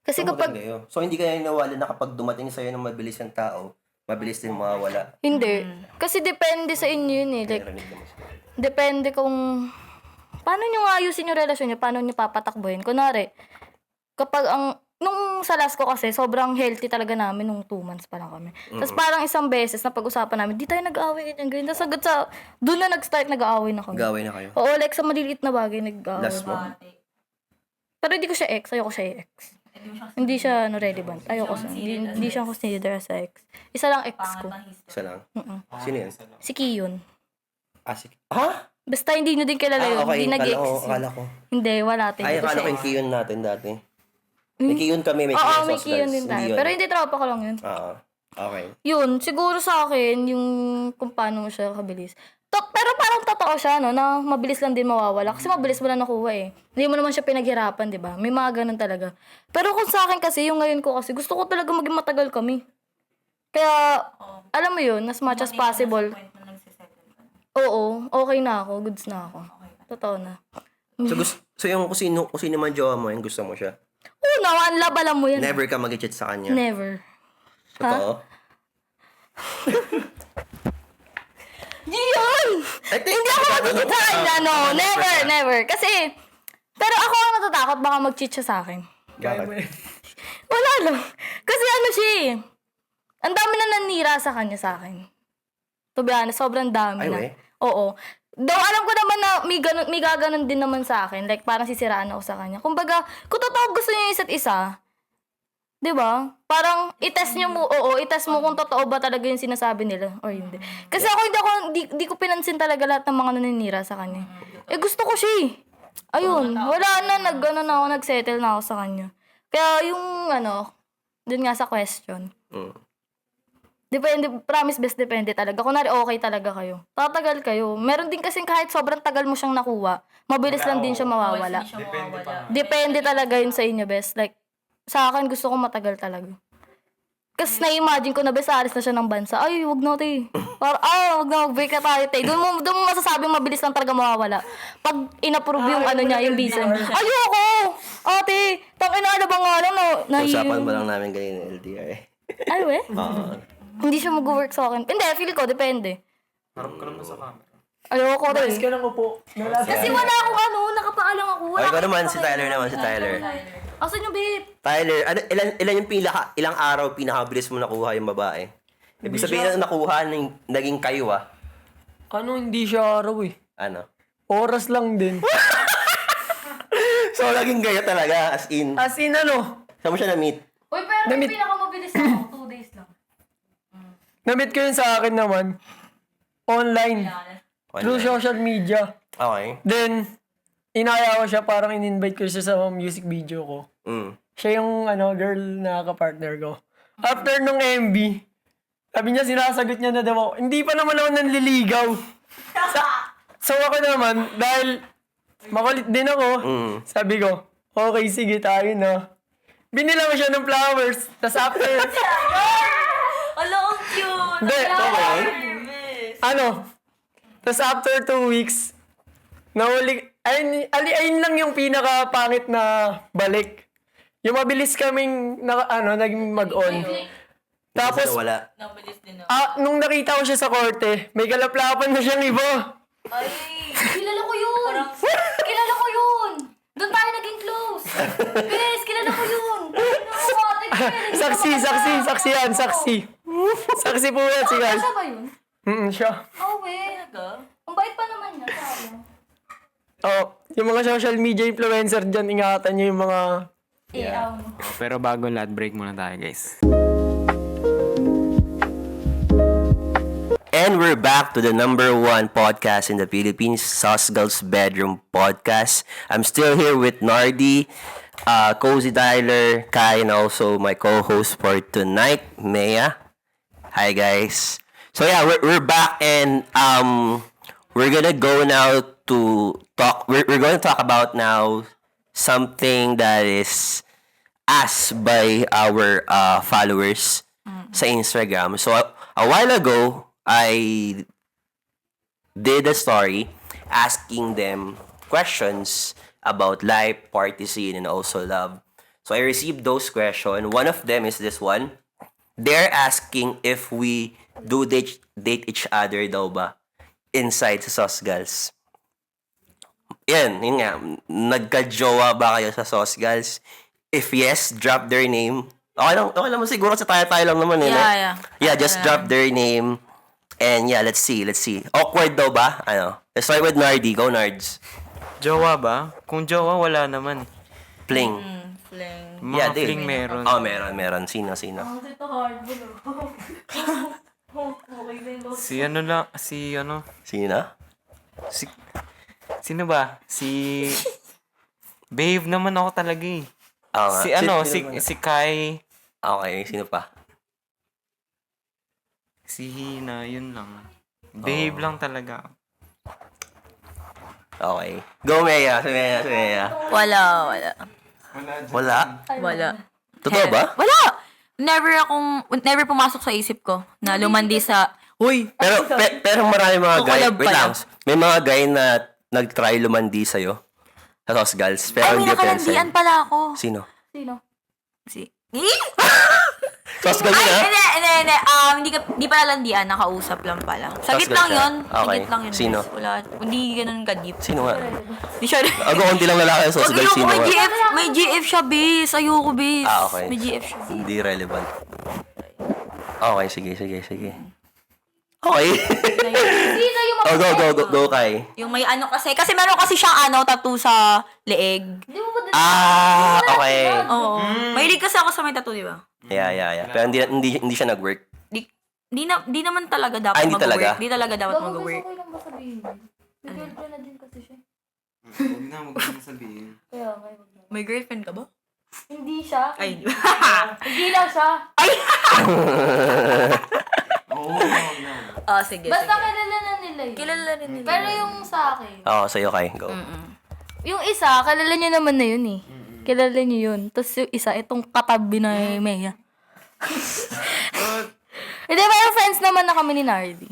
Kasi So, kapag, maganda yun. So, hindi kayo nawala na kapag dumating sa'yo ng mabilis yung tao, mabilis din mawawala. hindi. Kasi depende sa inyo yun eh. Like, Narinig naman siya. depende kung, paano nyo ayusin yung relasyon nyo, paano nyo papatakbuhin. Kunwari, kapag nung sa last ko kasi, sobrang healthy talaga namin nung 2 months pa lang kami. Tapos parang isang beses na pag-usapan namin, di tayo nag-aaway, ganyan. Tapos hanggang sa, doon na nag-start nag-aaway na kami. Gawin na kayo. Oo, like sa maliliit na bagay nag-aaway. Last mo. Pero hindi ko siya ex, ayoko siya ex. Hindi siya relevant. Ayoko siya. Hindi siya consider as ex. Isa lang ex ko. Isa lang. Sino yan? Si Kiyon. Ha? Basta hindi nyo din kilala yun. Okay. Hindi nag-exist. Akala ko. Hindi, wala. Ay, akala ko yung Kiyon natin dati. May Kiyon kami, may Oo, Kiyon may Sauce Kiyon Girls. din tayo. Hindi yun. Pero hindi tropa ko lang yun. Oo. Okay. Yun, siguro sa akin, yung kung paano mo siya kabilis. Pero parang totoo siya, no, na mabilis lang din mawawala. Kasi mabilis mo lang nakuha eh. Hindi mo naman siya pinaghirapan, di ba? May mga ganun talaga. Pero kung sa akin kasi, yung ngayon ko kasi, gusto ko talaga maging matagal kami. Kaya, alam mo yun, as much as possible. Oo, okay na ako, goods na ako. Totoo na. So yung kung sino man jowa mo, yung gusto mo siya. Oo naman, love, alam mo yan. Never ka mag-chat sa kanya. Never. Totoo? Yun! Hindi ako mag-cheat sa kanya, no. Never. Kasi, pero ako ang natatakot, baka mag-cheat siya sa akin. Kaya mo Bakit? yun. Wala lang. Kasi ano siya eh. Ang dami na nanira sa kanya sa akin. To be honest, sobrang dami Ay, na. we? Oo. Though alam ko naman na may gaganon din naman sa akin. Like, parang sisiraan ako sa kanya. Kumbaga, kung totoo gusto niyo yung isa't isa, di ba? Parang itest nyo mo, itest mo kung totoo ba talaga yung sinasabi nila or hindi. Kasi ako hindi ko pinansin talaga lahat ng mga naninira sa kanya. Eh gusto ko siya eh. Ayun, wala na, nagsettle na ako sa kanya. Kaya yung dun nga sa question. Depende, promise best depende talaga. Kunwari okay talaga kayo. Tatagal kayo. Meron din kasing kahit sobrang tagal mo siyang nakuha, mabilis lang din siya mawawala. Depende talaga yun sa inyo best. Like, sa akin gusto ko matagal talaga. Kasi na-imagine ko na best alis na siya ng bansa. Ay, wag na te. Wag na, break na tayo te. Doon mo masasabing mabilis lang talaga mawawala. Pag in-approve yung yung visa niya. Ayoko! Ate, tangina na ba nga lang Usapan ba lang namin ganyan ng LDR eh. Ay, we? Oo. Hindi siya mag-work sa akin. Hindi, feel ko, depende. Harap ka naman sa camera. Ayoko Guys, rin. ka nang upo. Kasi wala akong nakapaalang ako. Okay, ikaw naman, si Tyler naman, si Tyler. Asan yung babe? Tyler, ilan yung ilang araw pinakabilis mo nakuha yung babae? Ibig sabihin na nakuha, naging kayo Ano, hindi siya araw eh. Ano? Oras lang din. So, naging kayo talaga, as in. As in Saan mo siya na-meet? Uy, pero Damit. yung pinakamabilis ako, 2 days lang. na-meet ko yun sa akin naman. Online. Through social media. Okay. Then, inaya ko siya, parang in-invite ko siya sa music video ko. Siya yung girl na kapartner ko. After nung MV, sabi niya, sinasagot niya na daw ako. Hindi pa naman ako nanliligaw. So ako naman, dahil makulit din ako, sabi ko, okay, sige, tayo na. Binila ko siya ng flowers. Tas after, Ala, ang cute! hindi, tas after 2 weeks, ayun lang yung pinaka-pangit na balik. Yung mabilis kaming, naging mag-on. Tapos, Wala. Nabilis din ako. nung nakita ko siya sa korte, may kalaplapan na siyang iba. Ay, kilala ko yun! Kilala ko yun! Doon tayo naging close! Guys, kilala ko yun! Saksi yan, saksi. Saksi po yan, si guys. Siya ba yun? Siya. Oh, we. Ang bait pa naman niya, sayang. Oh, Yung mga social media influencer dyan, ingatan nyo yung mga... Pero bago lahat, break muna tayo, guys. And we're back to the number 1 podcast in the Philippines, Sauce Girls Bedroom Podcast. I'm still here with Nardi, Cozy Tyler, Kai, and also my co-host for tonight, Maya. Hi guys. So yeah, we're back, and we're gonna go now to talk. We're going to talk about now something that is asked by our followers sa Instagram. So a while ago, I did a story asking them questions about life, party scene, and also love. So I received those questions. One of them is this one. They're asking if we do date each other daw ba inside sa Sauce Girls. Yun nga. Nagka-jowa ba kayo sa Sauce Girls? If yes, drop their name. Okay lang mo siguro sa tayo lang naman. Yeah, just drop their name. And yeah, let's see. Awkward daw ba? Let's start with Nardi. Go, Nards. Jowa ba? Kung jowa, wala naman. Fling. Fling. Mga Yeah, fling meron. Oh, meron. Sino? Ito hard mo. Sino? Sino ba? Behave naman ako talaga eh. Oo nga. Si Kai, Okay, sino pa? si Hina, yun lang. Behave lang talaga. Okay. Go, Maya. Si Maya. Wala. Wala? Totoo ba? Wala! Never pumasok sa isip ko na lumandi sa, uy, Pero marami mga guy. Kukulab Wait pala. lang. May mga guy na nag-try lumandi sa'yo. Sa Sauce Girls. Pero ay, may hindi nakalandian pala ako. Sino? Si, Sauce Girls ay, yun, ha? hindi pala landian, nakausap lang pala. Sagit Tapos lang siya. yun. Okay. Sagit lang yun. Sino? Wala, hindi ganun ka-deep. Sino nga? Di siya, Konti lang lalaki sa Sauce wag Girls. ayoko, Sino nga? may GF siya, base. Ayoko, base. Okay. May GF siya. Hindi relevant. Okay, sige. Okay. Sino yung Go, Kai. Yung may kasi meron kasi siyang tattoo sa leeg. Di mo ba Okay. Oo. Mahilig kasi ako sa may tattoo, di ba? Yeah. Pero hindi siya nag-work. Di naman talaga dapat Hindi mag-work. talaga? Di talaga dapat Gawag mag-work. okay lang ba sabihin? May girlfriend na din kasi siya. Huwag na sabihin. Kaya ngayon. May girlfriend ka ba? Hindi siya. Ay, Hindi lang siya. Oo, huwag na. sige, Basta sige. kilala na nila yun. Kilala rin nila. Pero yung sa akin, Oo, sa'yo, Kai. Go. yung isa, kilala niyo naman na yun eh. Kilala niyo yun. Tapos yung isa, itong katabi na Maya. Hindi, pero friends naman na kami ni Nardi.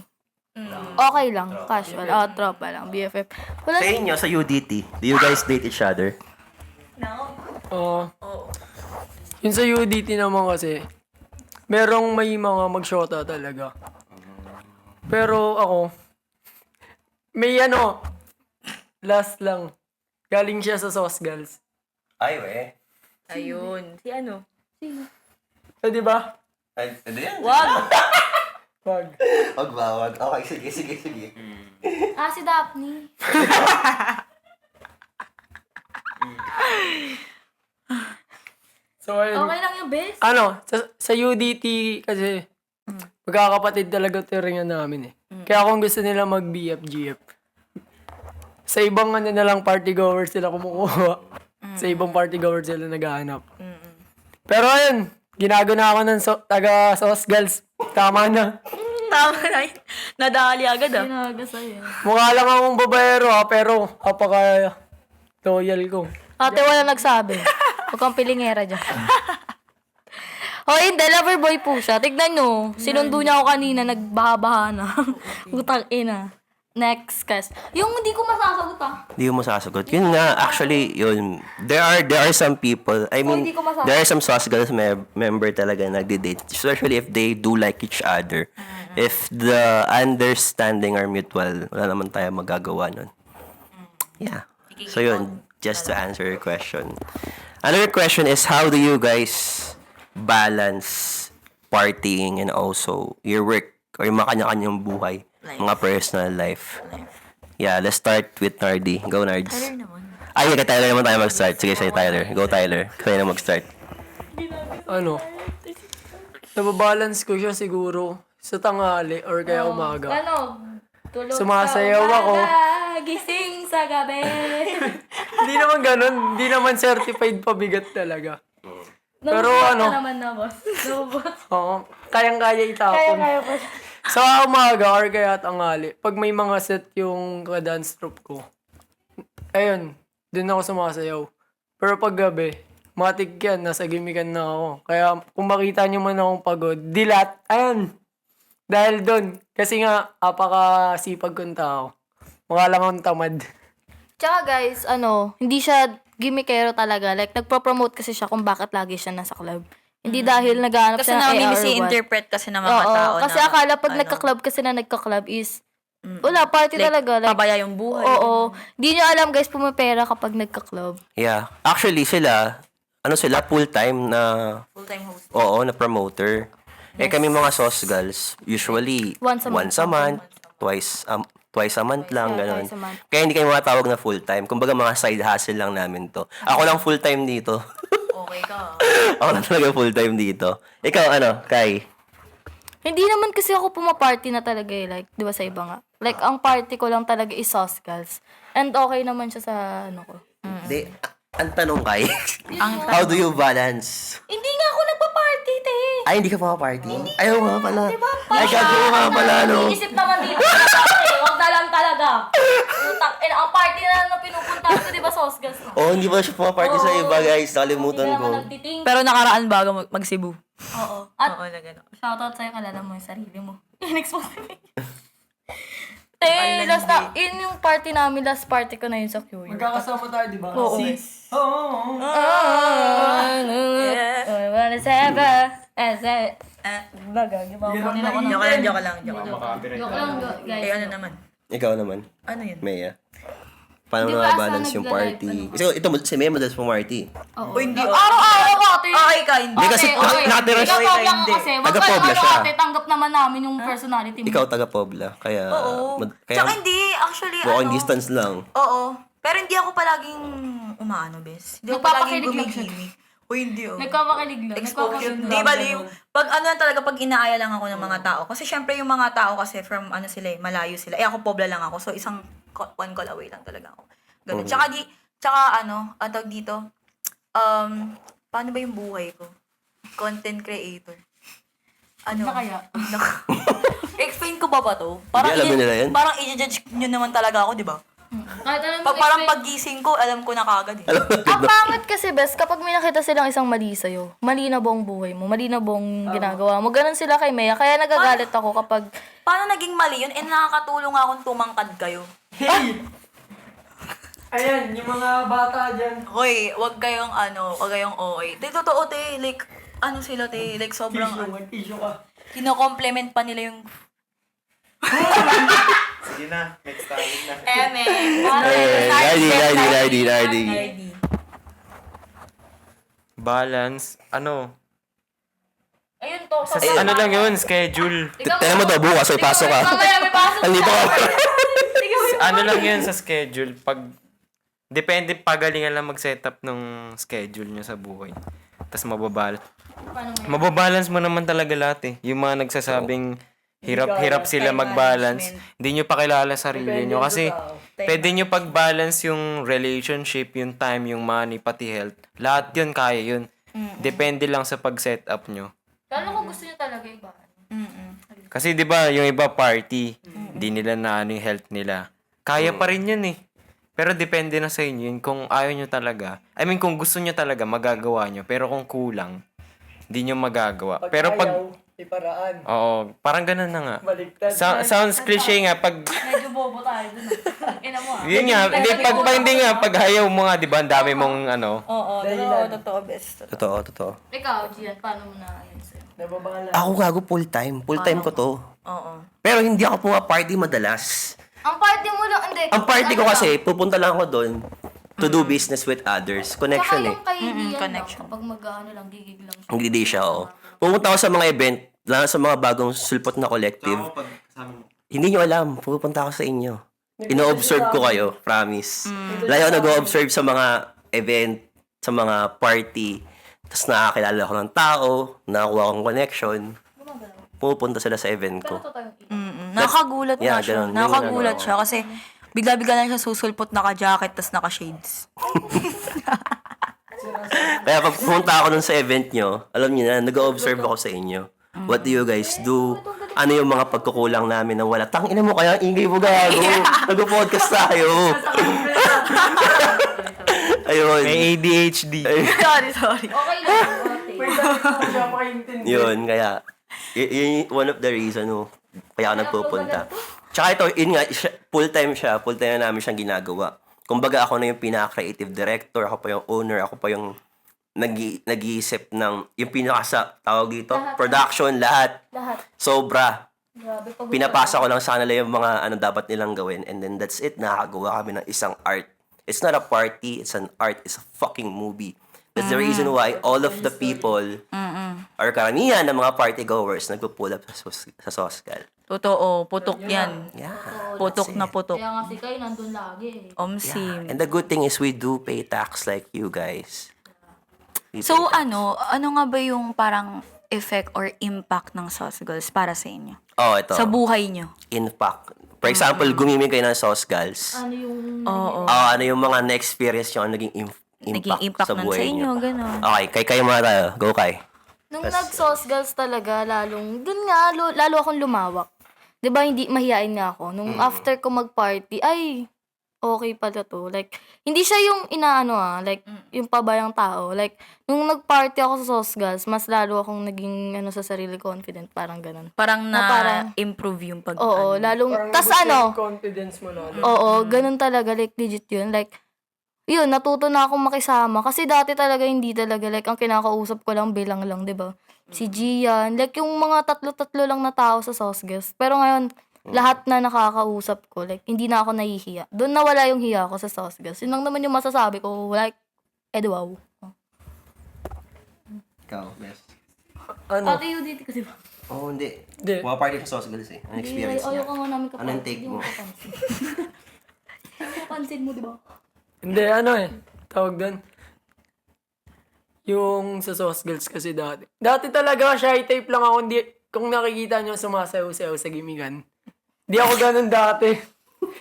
Okay lang, casual. Tropa lang, BFF. Wala Sa inyo, sa UDT, do you guys date each other? Yun sa UDT naman kasi, merong may mga magshota talaga. Pero ako, may last lang. Galing siya sa Sauce Girls. Ay, we. Ayun. Si ano? Di ba? Ay, ano yan? Wag! Wag. Wag. Okay, sige. si Daphne. So, ayun. Okay lang yung best. Sa UDT kasi, magkakapatid talaga tiringan namin eh. Kaya kung gusto nila mag-BF, GF, sa ibang na lang party goers sila kumukuha. Sa ibang party goers sila naghahanap. Pero ayun, ginagana ako ng taga Sauce Girls. Tama na. Tama na yun. Nadali agad Ginaga sa'yo. Mukha lang akong babaero pero apaka loyal ko. Ate, wala nagsabi. Huwag kang pilingera dyan. Hindi, lover boy po siya. Tignan nyo. Sinundo niya ako kanina, nagbaha-baha na. Utang ina. Next guys. Yung hindi ko masasagot Hindi mo sasagot. Yun nga, actually, yun. There are some people, I mean, hindi ko masasagot. there are some Sauce Girls member talaga nagde-date. Especially if they do like each other. If the understanding are mutual, wala naman tayo magagawa nun. Yeah. So yun, just to answer your question. Another question is, how do you guys balance partying and also your work or yung mga kanya-kanyang buhay, Life. mga personal life? Yeah, let's start with Nardi. Go, Nards. Tyler naman. Ay, kay Tyler naman tayo mag-start. Sige, say Tyler. Go, Tyler. Kaya na mag-start. Ano? Nababalance ko siya siguro sa tanghali or kaya umaga. Ano? Tulog Sumasayaw sa ako. umaga, gising sa gabi. Hindi naman ganun. Hindi naman certified pabigat talaga. Pero Nabubuhat ano? ka naman na, boss. Nabubuhat. Oo. Kayang-kaya itapon. Kaya pa. Sa umaga or kaya tanghali, pag may mga set yung dance troupe ko, ayun, dun ako sumasayaw. Pero pag gabi, matik yan, nasa gimikan na ako. Kaya kung makita nyo man akong pagod, dilat, ayun. Dahil dun, kasi nga, apaka-sipag kong tao. Mukha lang akong tamad. Tsaka guys, hindi siya gimmickero talaga. Like, nagpo-promote kasi siya kung bakit lagi siya nasa club. Hindi dahil naghahanap Kasi siya ng AR or what. nami-interpret kasi ng mga Oo, tao kasi na, akala pag nagka-club kasi na nagka-club is, wala, party talaga. Like, pabaya yung buhay. oo. Di nyo alam guys, pumipera kapag nagka-club. Yeah. Actually, sila, full-time na, Full-time host. oo, na promoter. Eh, kami mga sauce girls, usually, Once a month. twice a month lang, Yeah, gano'n. twice a month. Kaya hindi kayo matawag na full-time. Kumbaga, mga side hustle lang namin to. Ako lang full-time dito. Okay ka. Ako lang talaga full-time dito. Ikaw, Kai? Hindi naman kasi ako pumaparty na talaga eh. Like, di ba sa iba nga? Like, ang party ko lang talaga is sauce girls. And okay naman siya sa ko. Di, ang tanong, Kai, how do you balance? Hindi nga ako nagpa-party, te. Ay, hindi ka pumaparty? Ayaw nga pala. Ay, gagawin nga pala, no? Isip naman dito. Huwag na lang talaga. Ang party na pinupunta ko, di ba, sauce girls? Oh, hindi ba siya pumaparty sa iba, guys? Nakalimutan ko. Nagtiting. Pero nakaraan bago mag-Cebu. Oo. At Oo, na gano'n. shoutout sa'yo, kalala mo yung sarili mo. In-expose mo. Te, yun yung party namin, last party ko na yun sa QU. Magkakasama tayo, di ba? Oo. Oo. What is ever? Joke lang. Joke lang, guys. Eh, ano naman? Ikaw naman, Ano yun? Mea. Paano Di ba balance asa yung nagla-live, party? ano? Kasi ito, si Mea madalas pumarty. Oo. hindi. Araw-araw ko, ate. Okay ka, hindi. Hindi kasi nakatira siya. Ikaw lang Hindi. kasi. Wag ka Taga-Pobla siya. ate, tanggap naman namin yung personality mo. Ikaw taga-Pobla, kaya... Oo. kaya Tsaka hindi, actually, walking distance lang. Oo. Pero hindi ako palaging umaano, bes. Hindi ako palaging Nagpapakilig lang siya. gumigimik. O hindi, Nagpapakilig lang. Exposure. Nagpapakilig Di lang. baliw. Pag ano lang talaga, pag inaaya lang ako ng mga tao. Kasi syempre yung mga tao kasi from ano sila malayo sila. Eh ako Pobla lang ako. So isang one call away lang talaga ako. Ganun. Tsaka tawag dito, paano ba yung buhay ko? Content creator. Ano? Na kaya? Explain ko ba to? Hindi, alam nila yan. Parang i-judge nyo naman talaga ako, di ba? Kahit alam mo, Pag parang paggising ko, alam ko na kagad eh. ang pangit kasi, bes, kapag may nakita silang isang mali sa'yo, mali na buong buhay mo, mali na buong ginagawa mo. Ganun sila kay Mea. Kaya nagagalit ako kapag, Paano naging mali yun? Eh, nakakatulong akong tumangkad kayo. Hey! Ayan, yung mga bata dyan. Hoy, wag kayong OA. Te, totoo, te. Like, ano sila, te. Like, sobrang, Mag-issue ka. kino-compliment pa nila yung... Sige na, next time na. Ready. Balance, ayun to, ano lang yun, schedule. Tignan mo to, bukas ay pasok ka. Mamaya may pasok Andito ka. Ano lang yun sa schedule. Depende, pagalingan lang mag-setup ng schedule nyo sa buhay. Tapos mababalance mo naman talaga lahat eh. Yung mga nagsasabing hirap sila mag-balance. Hindi nyo pa kilala sarili nyo. Kasi pwede nyo pag-balance yung relationship, yung time, yung money, pati health. Lahat yun, kaya yun. Depende lang sa pag-setup nyo. Lalo ko gusto niya talaga iba. Kasi 'di ba, yung iba party, di nila na ano yung health nila. Kaya pa rin 'yun eh. Pero depende na sa inyo yun. Kung ayaw nyo talaga, kung gusto nyo talaga, magagawa nyo. Pero kung kulang, di nyo magagawa. Pero pag may paraan. oo, parang ganun na nga. Baliktad. Sounds cliche nga pag Medyo bobo tayo dun. Ina mo yun nga, pag ayaw mo nga, 'di ba, ang dami mong ano. Oo, totoo, best. Totoo. Ikaw, Gian, paano mo na yun sa'yo? Nababala. Ako gago full-time. Full-time ko to. Oo. Pero hindi ako pumaparty madalas. Ang party mo lang, hindi. Ang party ko kasi, pupunta lang ako doon to do business with others. Connection eh. Tsaka yung kay Lian connection. lang, kapag mag-ano lang, gigig lang siya. Hindi siya, oo. Pupunta ako sa mga event, lalo sa mga bagong sulpot na collective. Pag kasama mo. Hindi nyo alam, pupunta ako sa inyo. ino-observe ko kayo, promise. Lagi ako nag-observe sa mga event, sa mga party, tapos nakakilala ko ng tao, nakakuha akong connection, pupunta sila sa event ko. Nakagulat Yeah, nga siya. ganun. Nakagulat Yun, siya kasi bigla-bigla lang siya susulpot, naka-jacket, tas naka-shades. Kaya pag pumunta ako dun sa event nyo, alam niyo na, nag-observe ako sa inyo. What do you guys do? Ano yung mga pagkukulang namin na wala? Tangina mo kaya, ingay mo gago. Nag-podcast tayo. Ayun. May ADHD. Sorry. Okay lang. Yun, kaya, yun one of the reason, kaya ako nagpupunta. Tsaka ito, yun nga, full-time na namin siyang ginagawa. Kumbaga ako na yung pinaka-creative director, ako pa yung owner, ako pa yung nag-iisip ng, yung tawag dito, production, lahat. Sobra. Grabe, pag Pinapasa ko lang sa kanila yung mga dapat nilang gawin, and then that's it, nakakagawa kami ng isang art. It's not a party, it's an art, it's a fucking movie. That's the reason why all of the people, or karamihan ng mga party goers, nagpo-pull up sa Sosgal. Totoo, putok yan. Yeah. Putok na putok. Kaya nga si Kai nandun lagi eh. Omsim. And the good thing is we do pay tax like you guys. We So pay tax. ano nga ba yung parang effect or impact ng Sauce Girls para sa inyo? Oh, ito. Sa buhay nyo? Impact. For example, gumimik kayo ng Sauce Girls. Ano yung... Oo. Ano yung mga na-experience nyo, naging Naging impact sa nun buhay sa inyo, nyo. gano'n. Okay, kayo muna tayo. Go, Kai. Nung nag-sauce girls talaga, dun nga, lalo akong lumawak. 'Di ba hindi mahihain nga ako. Nung after ko mag-party, ay, okay pala to. Like, hindi siya yung like, yung pabayang tao. Like, nung nag-party ako sa sauce girls, mas lalo akong naging, sa sarili confident, parang ganun. Parang parang- na-improve yung pag... Oo, lalong, Parang tas naboost yung ano, confidence mo lalo. oo, ganun talaga, like, legit yun. Like, yun, natuto na akong makisama. Kasi dati talaga, hindi talaga, like, ang kinakausap ko lang, bilang lang, di ba? Si Gian, like, yung mga tatlo-tatlo lang na tao sa sauce guest. Pero ngayon, lahat na nakakausap ko, like, hindi na ako nahihiya. Doon nawala yung hiya ko sa sauce guest. Yun lang naman yung masasabi ko, like, wow. Ikaw, best. Ano? Ate UDT kasi ba? Oh, hindi. Hindi. Party sa Sauce Girls eh. Ang experience niya. Ayaw ka nga namin kapag. Anong take mo? Kapansin mo, di ba? Hindi, tawag doon. Yung sa sauce girls kasi dati. Dati talaga, shy type lang ako. Hindi, kung nakikita nyo sumasayaw-sayaw sa gimigan. Hindi ako ganun dati.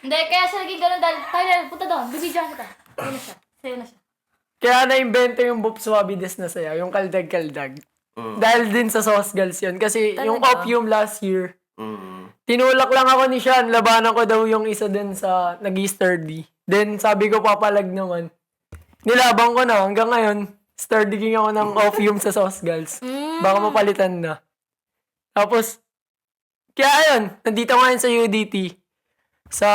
Hindi, kaya siya naging ganun dahil, Tyler, punta doon, bibidyan kita. Sayo na siya. Sayo na siya. Kaya na-invento yung Boop Suavides na sayaw, yung kaldag-kaldag. Dahil din sa sauce girls yun. Kasi yung Opium last year, tinulak lang ako ni Sean, labanan ko daw yung isa din sa nag-sturdy. Then sabi ko papalag naman. Nilabang ko na hanggang ngayon, sturdy king ako ng Opium sa sauce girls. Baka mapalitan na. Tapos, kaya ayun, nandito ngayon sa UDT, sa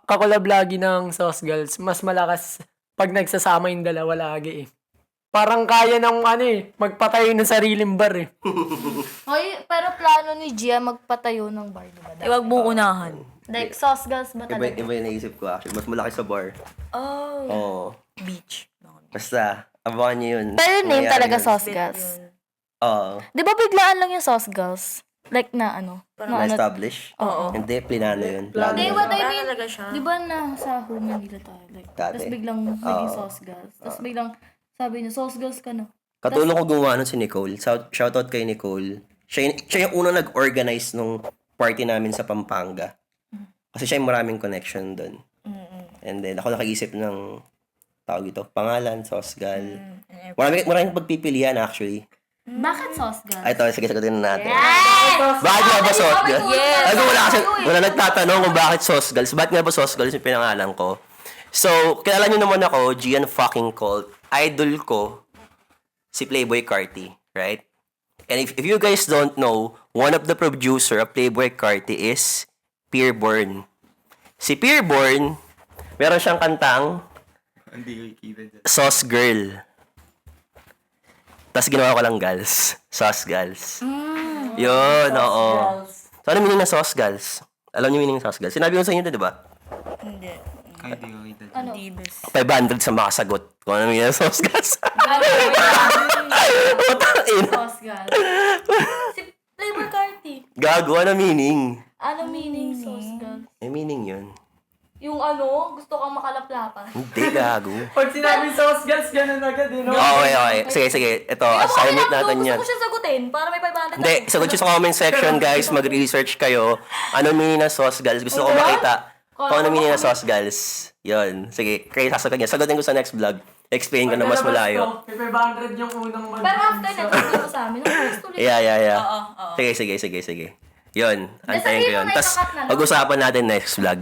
kakulab lagi ng sauce girls, mas malakas pag nagsasama yung dalawa lagi eh. Parang kaya ng magpatayo ng sariling bar eh. Hoy, pero plano ni Gia magpatayo ng bar, di ba? Huwag mo unahan. Like, sauce girls ba Iba, talaga? iba yung naisip ko actually. Mas malaki sa bar. Oh. Oo. Beach. Basta, abangan nyo yun. Pero name Mangyayari talaga yun. sauce girls. Oo. Di ba biglaan lang yung sauce girls? Like na Na-establish? Oo. Hindi, plinano yun. Plano Hindi, yun. what I mean, talaga siya. di ba sa home Manila tayo? Like, Dati. tapos biglang naging sauce girls. Tapos biglang sabi niya, sauce girls ka na. Katulong ko gumawa nun si Nicole. Shoutout kay Nicole. Siya yung unang nag-organize nung party namin sa Pampanga. Kasi siya yung maraming connection doon. And then, ako nakaisip ng tawag ito, pangalan, Sosgal. Maraming pagpipilian actually. Bakit sauce girls? Ay, ito, sige, sagutin na natin. Bakit nga ba Sosgal? Yes! Ay, wala nagtatanong kung bakit Sosgal. Bakit nga ba Sosgal yung pinangalan ko? So, kilala nyo naman ako, Gian fucking Colt. Idol ko, si Playboy Carti, right? And if you guys don't know, one of the producer of Playboy Carti is Pierborn. Si Pierborn, meron siyang kantang Sauce Girl. Tapos ginawa ko lang gals. Sauce Gals. Yun, oo. So, ano meaning ng Sauce Gals? Alam niyo meaning ng Sauce Gals? Sinabi ko sa inyo, di ba? Hindi. Ano? Divas. 500 sa makasagot. Kung ano meaning ng Sauce Gals. Sauce girls. Si Playboy Carti. Gago, ano meaning? Ano meaning sauce girls? May meaning yun. Yung ano, gusto kang makalaplapan. Hindi, gago. Pag sinabi sauce girls, ganun agad, no? Okay. Sige. Ito, assignment natin yan. Gusto ko siya sagutin para may 500 Hindi, sagot nyo sa comment section, guys. Mag-research kayo. Ano meaning ng sauce girls? Gusto ko makita kung ano meaning ng sauce girls. Yun. Sige, kayo sasagot niya. Sagutin ko sa next vlog. Explain ko na mas malayo. May 500 yung unang mag- Pero after na, gusto mo sa amin. Gusto ulit. Yeah. Oo. Sige. Yun, antayin ko sabihin mo yun. na, Tapos, ikakat na lang. pag-usapan natin next vlog.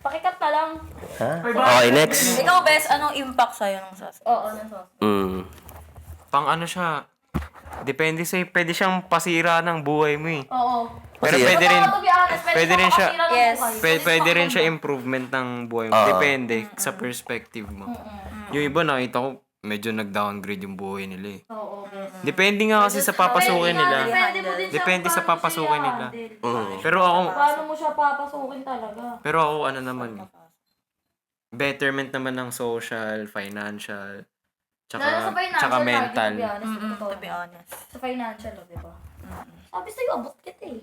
Pakikat na lang. Ha? Okay, next. Ikaw, Bes, anong impact sa'yo ng sauce? Oo, ng sauce. Pang ano siya, depende sa'yo. Pwede siyang pasira ng buhay mo eh. Oo. Pero Kasi- pwede rin, To be honest, pwede rin siya, makasira ng Yes. buhay. pwede rin siya improvement ng buhay mo. Oo. Depende sa perspective mo. Yung iba nakita ko, medyo nag-downgrade yung buhay nila eh. Oo. Depende nga kasi sa papasukin nila. Depende mo din siya Depende kung sa paano papasukin siya nila. i-handle. Pero ako, Paano mo siya papasukin talaga? pero ako ano naman eh. Betterment naman ng social, financial, Lalo sa financial, tsaka mental. To be honest, totoo. To be honest. Sa financial, di ba? Sabi sa'yo, abot kita eh.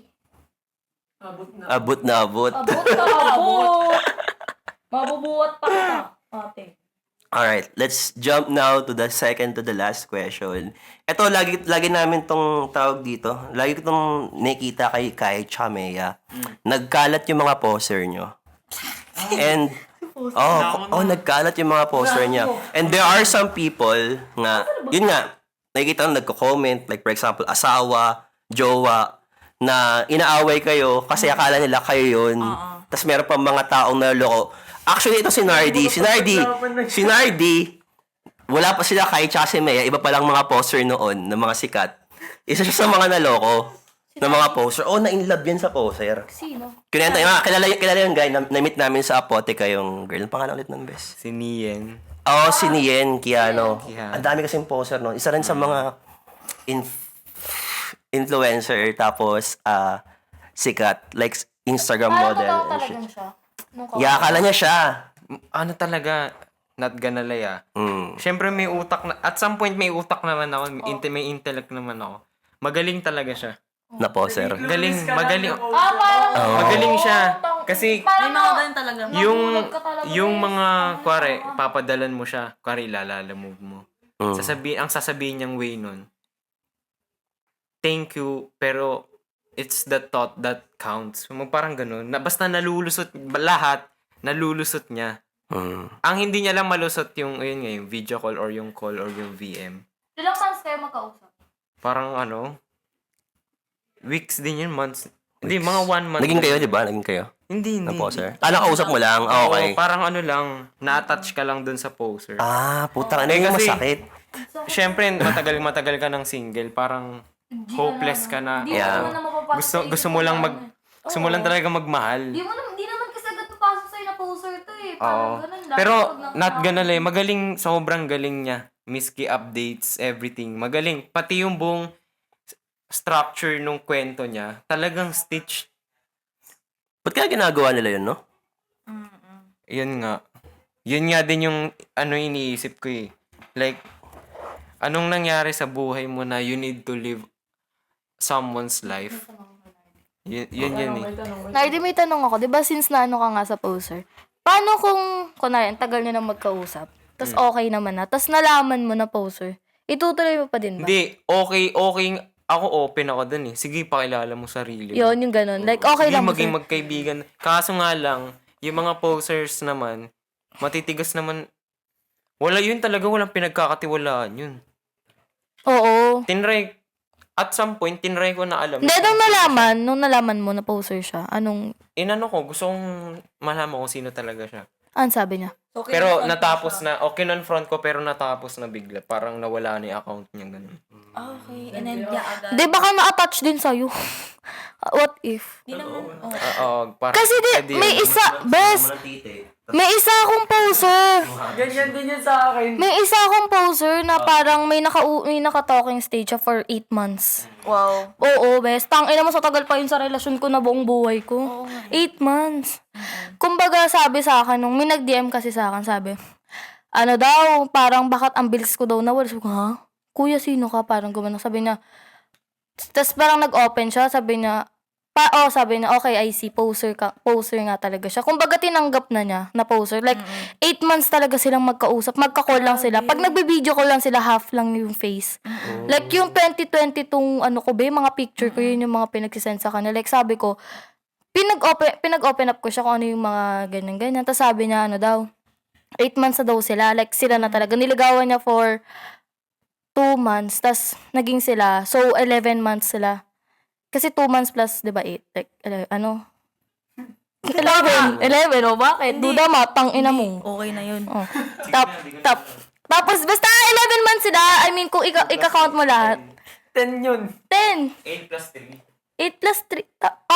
Abot na. Abot na abot. Abot ka, abot! Mabubuhat pa kita, ate. Alright, let's jump now to the second to the last question. Ito, lagi namin tong tawag dito. Lagi ko tong nakita kay Kai Chamea. Nagkalat yung mga poster nyo. And, nagkalat yung mga poster niya. And there are some people nga, yun nga, nakikita ko nagko-comment, like for example, asawa, jowa, na inaaway kayo kasi akala nila kayo yun. Tapos meron pa mga taong naloko. Actually, ito si Nardi. Si Nardi, wala pa sila kay tsaka si Mea. Iba pa lang mga poster noon ng mga sikat. Isa siya sa mga naloko ng mga poster. Oh, na-inlove yan sa poster. Sino? Kinenta, kilala yung guy. Na-meet namin sa Apoteca yung girl. Ang pangalan ulit ng best. Si Nien. Oo, si Nien Kiano. Kiano. Ang dami kasing poster no. Isa rin sa mga influencer tapos sikat. Like Instagram model. Totoo and shit. talagang siya. Yeah, akala niya siya. Ano talaga, not gonna lie ah. Siyempre may utak na, at some point may utak naman ako, may intellect naman ako. Magaling talaga siya. Na poster. Magaling. parang... Magaling siya. Kasi May mga ganun talaga. yung mga, kuwari, papadalan mo siya, kuwari, ilalamove mo. Ang sasabihin niyang way nun, thank you, pero it's the thought that counts. Parang ganun. Basta nalulusot, lahat, nalulusot niya. Ang hindi niya lang malusot yung, yung video call or yung VM. Ilang months kayo magkausap? Parang weeks din yun, months. Hindi, mga 1 month. Naging kayo, di ba? Naging kayo? Hindi. Na poster? Nakausap mo lang? Ah, okay. Oo, parang lang, na-attach ka lang dun sa poster. Putang ano yung kasi- masakit. Siyempre, matagal ka ng single, parang hopeless ka na. Di mo Yeah. naman na mapapasok Gusto mo lang talaga magmahal. Di naman kasi agad papasok sa'yo na poster to eh. Oo. Parang ganun. Pero, not gonna lie, magaling, sobrang galing niya. Miski updates, everything. Magaling. Pati yung buong structure nung kwento niya, talagang stitched. Ba't kaya ginagawa nila yun, no? Yun nga. Yun nga din yung iniisip ko eh. Like, anong nangyari sa buhay mo na you need to live someone's life? Yun eh. Nardi, may tanong ako. Di ba since na ka nga sa poster, paano kung, kunwari, ang tagal nyo na magkausap, tas okay naman na, tas nalaman mo na poster, itutuloy mo pa din ba? Hindi, okay. Ako open ako dun eh. Sige, pakilala mo sarili mo. Yun, yung ganun. Like, okay Sige, lang ba maging sa'yo? magkaibigan. Kaso nga lang, yung mga posers naman, matitigas naman. Walang pinagkakatiwalaan yun. Oo. At some point, tinry ko na alam. Hindi, nung nalaman mo na poster siya, anong, Gusto kong malaman kung sino talaga siya. sabi niya? Pero natapos na, kinonfront ko pero natapos na bigla. Parang nawala na yung account niya, ganun. Okay, and then niya agad. Di, baka na-attach din sa'yo. What if? Di naman, Parang, Kasi may isa akong poster. Ganyan din yun sa akin. May isa akong poser na parang may naka-talking stage siya for 8 months. wow. Oo, best. Tangina mo sa tagal pa yun sa relasyon ko na buong buhay ko. 8 months. Kumbaga sabi sa akin, nung may nag-DM kasi sa akin, sabi, ano daw, parang bakit ang bilis ko daw nawala. Sabi ko, ha? Kuya, sino ka? Parang gumano. Sabi niya, tapos parang nag-open siya, sabi niya, sabi niya, okay, I see, poser nga talaga siya. Kumbaga tinanggap na niya na poser. Like, 8 months talaga silang magkausap. Magka-call lang sila. Pag nagbe-video call lang sila, half lang yung face. Like, yung 2020 tong mga picture ko, yun yung mga pinagsisend sa kanya. Like, sabi ko, pinag-open up ko siya kung ano yung mga ganyan-ganyan. Tapos sabi niya, 8 months na daw sila. Like, sila na talaga. Niligawan niya for 2 months. Tapos, naging sila. So, 11 months sila. Kasi 2 months plus, di ba, 8? Like, 11, bakit? Duda tang ina mo. Okay na yun. Oh. Tapos, basta 11 months sila. I mean, kung ika-count mo lahat. 10 yun. 10. 8 plus 3. 8 plus 3.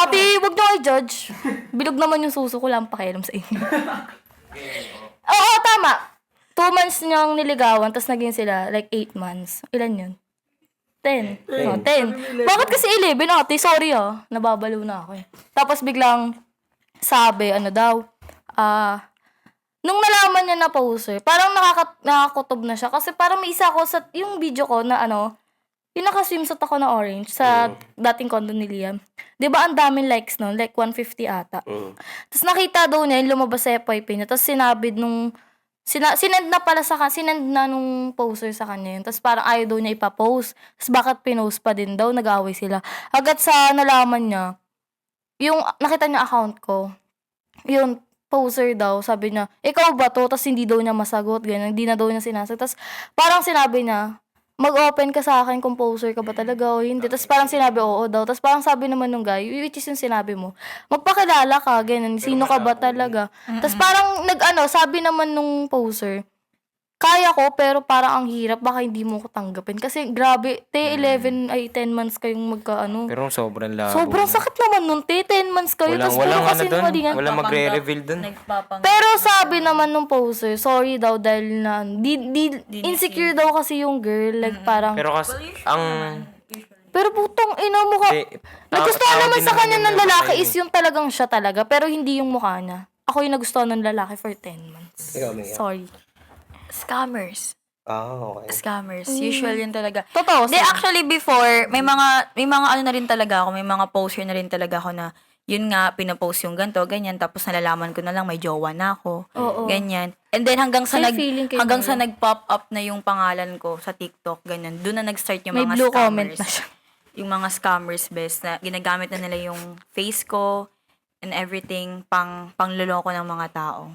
Ate, wag niyo i-judge. Bilog naman yung suso ko lang pakialam sa inyo. Oo, tama. 2 months niyang niligawan, tapos naging sila, like 8 months. Ilan yun? 10. 10. Bakit kasi 11, ate? Sorry nababalo na ako eh. Tapos biglang sabi, nung nalaman niya na poser, parang nakakutob na siya. Kasi parang may isa ko sa, yung video ko na yung naka-swimsuit ako na orange sa dating condo ni Liam. Diba ang daming likes nun? Like 150 ata. Tapos nakita daw niya, yung lumabas sa FYP niya. Tapos sinabi nung, sinend na nung poster sa kanya yun. Tapos parang ayaw daw niya ipapost. Tapos bakit pinost pa din daw, nag-away sila. Agad sa nalaman niya, yung nakita niya account ko, yun, poser daw, sabi niya, ikaw ba to? Tapos hindi daw niya masagot, ganyan, hindi na daw niya sinasagot. Tapos parang sinabi niya, mag-open ka sa akin kung poser ka ba talaga o hindi. Tapos parang sinabi, oo daw. Tapos parang sabi naman nung guy, which is yung sinabi mo, magpakilala ka, ganyan, sino ka ba talaga. Tapos parang sabi naman nung poser, kaya ko, pero parang ang hirap, baka hindi mo ko tanggapin. Kasi grabe, 10 months kayong Pero sobrang labo. Sobrang sakit naman nun, 10 months kayo. Tapos puro kasi sinungalingan. Walang magre-reveal dun. Pero sabi naman nung poser, sorry daw dahil na, insecure daw kasi yung girl. Like parang, Pero kasi, pero putong ina mo ka. Nagustuhan naman sa kanya ng lalaki is yung talagang siya talaga, pero hindi yung mukha niya. Ako yung nagustuhan ng lalaki for 10 months. Sorry. Scammers. Okay. Scammers. Usual yun talaga. Totoo. Hindi, actually, before, may mga na rin talaga ako, may mga poster na rin talaga ako na, yun nga, pinapost yung ganito, ganyan, tapos nalalaman ko na lang, may jowa na ako. Oo. Ganyan. And then, hanggang sa Same feeling kay Maya. nag-pop up na yung pangalan ko sa TikTok, ganyan. Doon na nag-start yung May mga blue scammers. comment na siya. Yung mga scammers, best, na ginagamit na nila yung face ko and everything, pangloloko ng mga tao.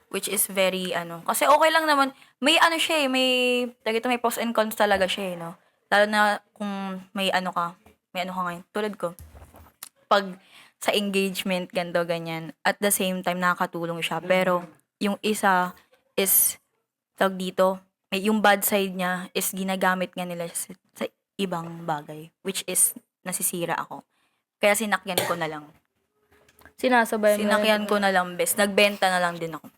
Which is very, kasi okay lang naman, may siya may pros and cons talaga siya no? Lalo na kung may ka ngayon, tulad ko, pag sa engagement, ganyan, at the same time, nakakatulong siya, pero, yung isa is, yung bad side niya is ginagamit nga nila sa ibang bagay, which is, nasisira ako. Kaya sinakyan ko na lang. Sinakyan ko na lang, best. Nagbenta na lang din ako.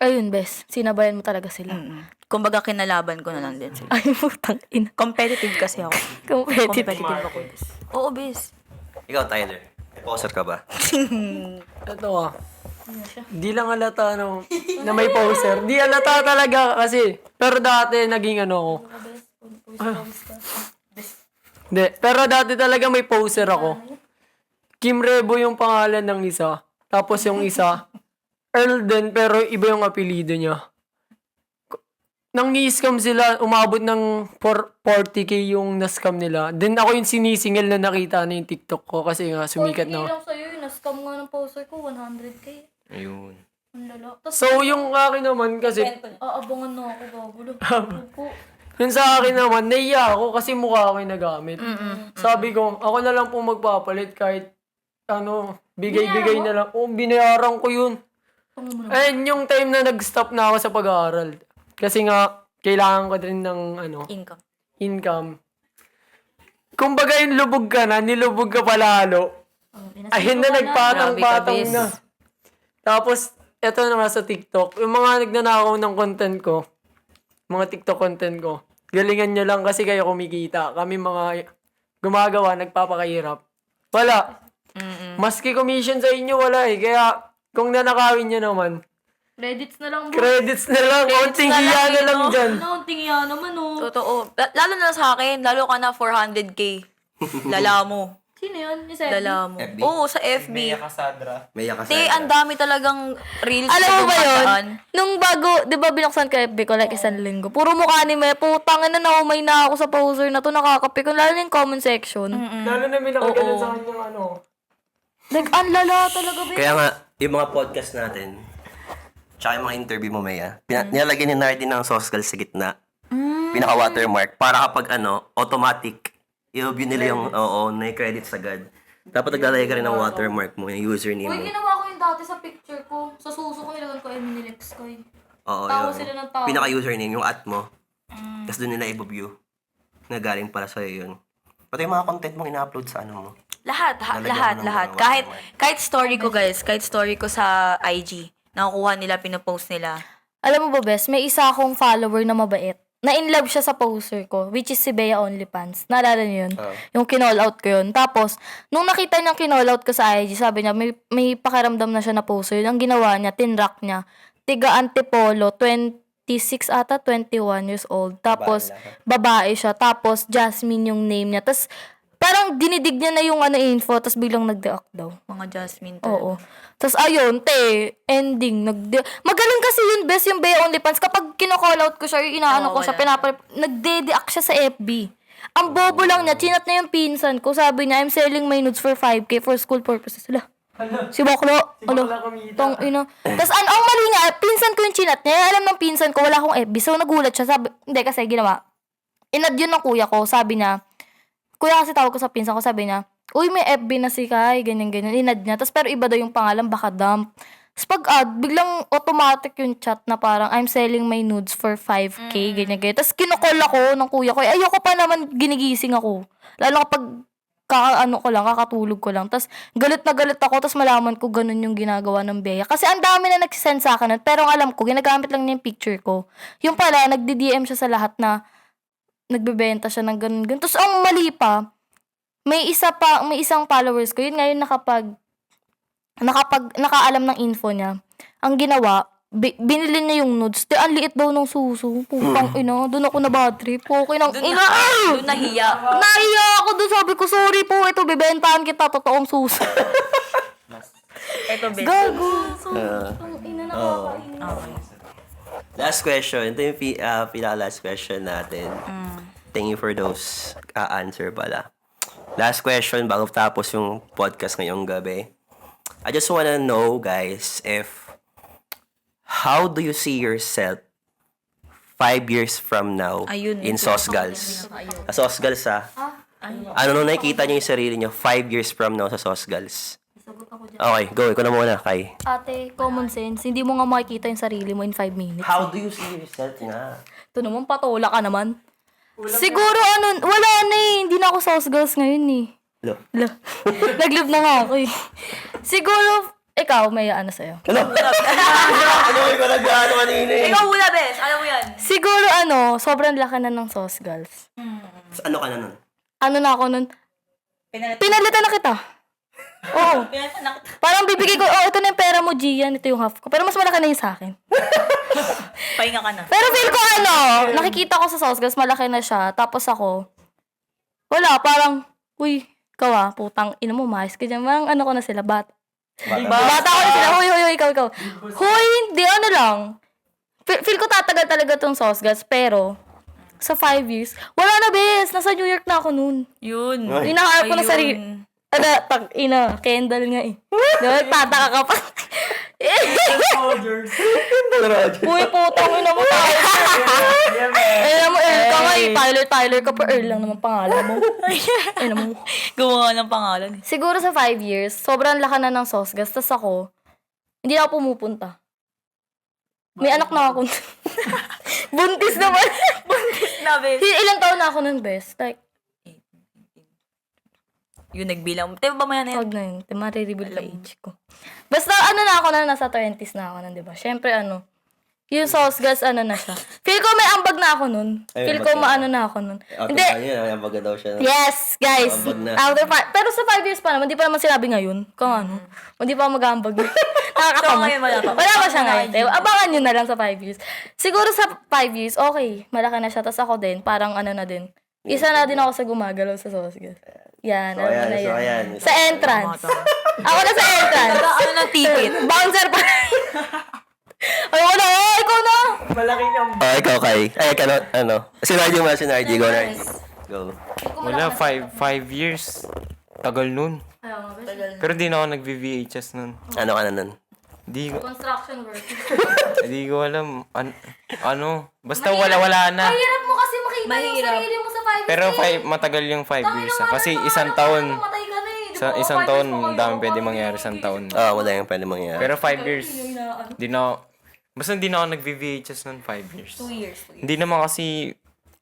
Ayun, bes. Sinabayan mo talaga sila. Kumbaga, kinalaban ko na lang din sila. Ay, putang ina. Competitive kasi ako. Competitive ako, bes. Oo, bes. Ikaw, Tyler. Poser ka ba? Ito di lang halata na may poser. Di halata talaga kasi. Pero dati naging ako. Hindi. Pero dati talaga may poser ako. Kim Rebo yung pangalan ng isa. Tapos yung isa, Earl din, pero iba yung apelido niya. Nang i-scam sila, umabot ng 40k yung na-scam nila. Then ako yung sinisingil na nakita na yung TikTok ko kasi nga sumikat na. Hindi lang sa'yo yun. Na-scam nga ng poster ko, 100k. Ayun. Ang lala. Tapos, So yung akin naman kasi, aabangan na ako, bagulo. yun sa akin naman, naiya ako kasi mukha ko yung nagamit. Sabi ko, ako na lang po magpapalit kahit bigay-bigay na lang. Binayaran ko yun. And yung time na nag-stop na ako sa pag-aaral. Kasi nga, kailangan ko din ng income. Kumbaga yung lubog ka na, nilubog ka palalo. Ayun na, nagpatang-patang na. Tapos, eto na nga sa TikTok. Yung mga nagnanakaw ng content ko, mga TikTok content ko, galingan nyo lang kasi kayo kumikita. Kami mga gumagawa, nagpapakahirap. Wala. Maski commission sa inyo, wala eh. Kaya, kung nanakawin nyo naman, Credits na lang, credits na lang. Konting hiya na lang dyan. Konting hiya naman, Totoo. Lalo na sa akin, lalo ka na 400k. Lala mo. Sino yun? Yung Sebi? Dala mo. FB? Oo, sa FB. Mia Cassandra. Maya ka Te, ang dami talagang reels. Alam mo ba yun? dumadaan. Nung bago, di ba binuksan ko FB ko like isang linggo. Puro mukha ni Maya. Putang ina na umay na ako sa poster na to. Nakakapikon. Lalo na yung comment section. Lalo na may nakagalan sa kanyang ano. Like, ang lala talaga ba? Kaya nga, yung mga podcast natin, tsaka yung mga interview mo, Maya, nilalagyan ni Nardi ng Sosgal sa gitna. Pinaka-watermark. Para kapag automatic, i-view nila yung, na-credit agad. Dapat naglalagay ka rin ng watermark mo, yung username mo. Ginawa ko yung dati sa picture ko. Sa suso ko nilagan ko Emily Lex ko. Oo, Tao yun. sila ng tao. Pinaka-username, yung at mo. Tapos doon nila i-view. Na galing para sa'yo yun. Pati yung mga content mong ina-upload sa ano mo. Lahat. Lalagyan mo ng mga Kahit story ko, guys. Kahit story ko sa IG. Nakukuha nila, pinopost nila. Alam mo ba, Bes, may isa akong follower na mabait. Na-inlove siya sa poster ko, which is si Bea OnlyFans. Naalala niyo yun? Yung kinall out ko yun. Tapos, nung nakita niyang kinall out ko sa IG, sabi niya, may pakiramdam na siya na poster. Ang ginawa niya, tinrack niya. Tiga Antipolo, 26 ata, 21 years old. Tapos, babae siya. Tapos, Jasmine yung name niya. Tapos, parang dinidig niya na yung info, tapos biglang nag-deact daw. Mga Jasmine. Oo. Tapos ayun, ending. Magaling kasi yun, Bes, yung Bea OnlyFans. Kapag kino-call out ko siya, yung inaano ko siya, nagde-deact siya sa FB. Ang bobo lang niya, chinat na yung pinsan ko. Sabi niya, I'm selling my nudes for 5K for school purposes. Hala. Si Baklo. Bakla kumita. Tong ina. Tapos ang mali nga, pinsan ko yung chinat niya. Alam ng pinsan ko, wala akong FB. So nagulat siya. Sabi, hindi kasi ginawa. Inad yun ng kuya ko. Sabi niya, kuya kasi tawag ko sa pinsan ko, sabi niya, uy, may FB na si Kai, ganyan-ganyan. Inad niya. Tapos pero iba daw yung pangalan, baka dump. Tapos pag-add, biglang automatic yung chat na parang, I'm selling my nudes for 5K, ganyan-ganyan. Tapos kinukol ako ng kuya ko. Ayoko pa naman ginigising ako. Lalo kapag kakatulog ko lang. Tapos galit na galit ako, tapos malaman ko ganun yung ginagawa ng Bea. Kasi ang dami na nagsisend sa akin nun. Pero ang alam ko, ginagamit lang niya yung picture ko. Yung pala, nagdi-DM siya sa lahat na nagbebenta siya ng ganun-ganun. Tapos ang mali pa, may isang followers ko, yun ngayon nakaalam ng info niya. Ang ginawa, binili niya yung nudes. Ang liit daw ng suso. Pupang ina, doon ako na bad trip. Okay nang ina. Doon nahiya. Nahiya ako doon. Sabi ko, sorry po, ito, bibentahan kita, totoong suso. Ito, best. Gago. Ang ina, nakakainis. Okay. Last question. Ito yung last question natin. Thank you for those answer pala. Last question bago tapos yung podcast ngayong gabi. I just wanna know, guys, how do you see yourself 5 years from now Ayun, in Sosgals? Sa Sosgals, ano nung nakikita niyo yung sarili niyo 5 years from now sa Sosgals? Okay, go. Ikaw na muna, Kai. Ate, common sense. Hindi mo nga makikita yung sarili mo in 5 minutes. How do you see yourself nga? Ito naman, patola ka naman. Siguro, wala na eh. Hindi na ako sauce girls ngayon eh. Hello? Nag-live na nga ako eh. Siguro, ikaw, may sa'yo. Ano? Ano ko nag-ano kanina eh? Ikaw muna, best. Alam mo yan. Siguro, sobrang laki na ng sauce girls. Ano ka na nun? Ano na ako nun? Pinalitan na kita. Oo. Parang bibigay ko, ito na yung pera mo, Gian. Ito yung half ko. Pero mas malaki na yung sa akin. Pahinga ka na. Pero feel ko nakikita ko sa sauce girls, malaki na siya. Tapos ako, wala, parang, uy, ikaw putang ina mo, mais ka dyan. Parang ko na sila, bata ko na sila. Huy, ikaw. Huy, hindi, lang. Feel ko tatagal talaga tong sauce girls, pero, sa 5 years, wala na, bes. Nasa New York na ako noon. Yun. Hinahanap ko na sarili. Kendall nga eh. Diba, tataka ka pa. Uy, putang ina mo tayo. Alam mo, Earl ka nga eh. Tyler ka pa. Earl lang naman pangalan mo. Alam mo. Gumawa ng pangalan. Siguro sa 5 years, sobrang laka na ng sauce gas. Tas ako, hindi na ako pumupunta. May anak na ako. Buntis naman. Na, best. Ilang taon na ako nun, best. Like, Yung nagbilang. Di ba mamaya na yan? tawag na yun. Marireveal pa age ko. Basta na ako nasa 20s na ako nun, diba? Siyempre yung sauce gas, na siya. Feel ko may ambag na ako nun. Ay, Feel ko ambag ka. na ako nun. Hindi. Ang baga daw siya. Yes, guys. Ambag na. Pero sa 5 years pa naman, hindi pa naman sinabi ngayon. Kung hindi pa mag-ambag. Nakakatawa. So, ngayon wala pa. Wala pa siya ngayon. Diba? Abangan nyo na lang sa 5 years. Siguro sa 5 years, okay. Malaki na siya. Tapos ako din, parang na din. Isa na din ako sa gumagalaw sa sauce gas. Yan, So, alam mo ayan, na so, yan. ayan. Sa entrance. Ako na sa entrance. Ano ng ticket? Bouncer pa. Ay, wala. Ikaw na. Malaki ang... Oh, ikaw, Kai. Ay, ano? Si Nardi mo, si Nardi. Go, Nardi. Go. Wala, 5 years. Tagal nun. Pero di na ako nag-VHS nun. Ano ka na nun? Di ko, Construction work. di ko alam. Ano? Basta wala na. Hirap mo kasi makita yung sarili mo sa 5 years. Pero matagal yung 5 years. Kasi isang taon. Matay ka na eh. Sa isang taon, dami pwede mangyari isang taon. Wala yung pwede mangyari. Pero 5 years, di na basta hindi na ako nag-VHS nun 5 years. 2 years. Hindi naman kasi,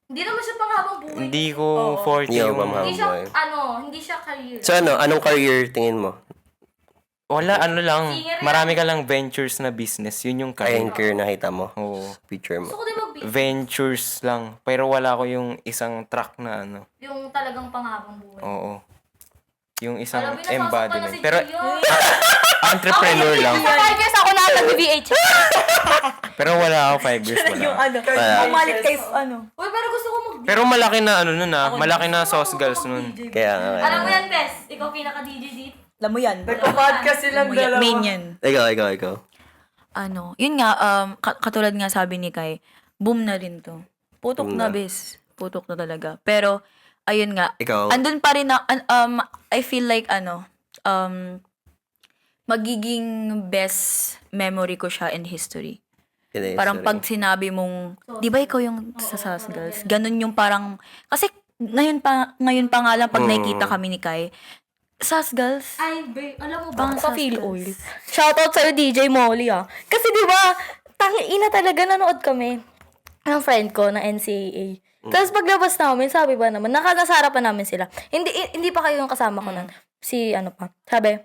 Hindi naman siya panghabang buhay. hindi ko 40 Yo, yung... pamahal. Hindi siya, Boy. hindi siya career. So, anong career tingin mo? Wala, lang. Marami ka lang ventures na business. Yun yung career. Anchor nakita mo? Oo. Picture mo. Gusto ko din Ventures lang. Pero wala ko yung isang track na ano. yung talagang panghabang buhay. Oo. Yung isang Alam mo, nasasaktan na embodiment. si Pero Gio. entrepreneur lang. Sa 5 years ako na nag-VH. Pero wala ako 5 years. Wala. Pumalit kay, Uy, pero gusto ko mag Pero malaki na ano nun malaki na sauce girls nun. Kaya nga. Alam mo yan, Bes. Ikaw pinaka-DJ dito. alam mo yan. Nagpa-podcast silang dalawa. Main yan. Ikaw. Yun nga, katulad nga sabi ni Kai, boom na rin to. Putok Boom na, na. bes. Putok na talaga. Pero, ayun nga, Ikaw. andun pa rin na, I feel like, magiging best memory ko siya in history. Parang pag sinabi mong, di ba ikaw yung sa SAS Girls? Ganun yung parang, kasi ngayon pa nga lang pag nakikita kami ni Kai, SAS Girls, Ay, babe, alam mo Bang ba? Sa sa Feel Girls. Oil. Shoutout sa'yo, DJ Molly, ah. Kasi di ba, tangina talaga nanood kami ng friend ko na NCAA. Tapos paglabas namin, sabi ba naman, nakakasarapan namin sila. Hindi pa kayo yung kasama ko nun. Si, sabi,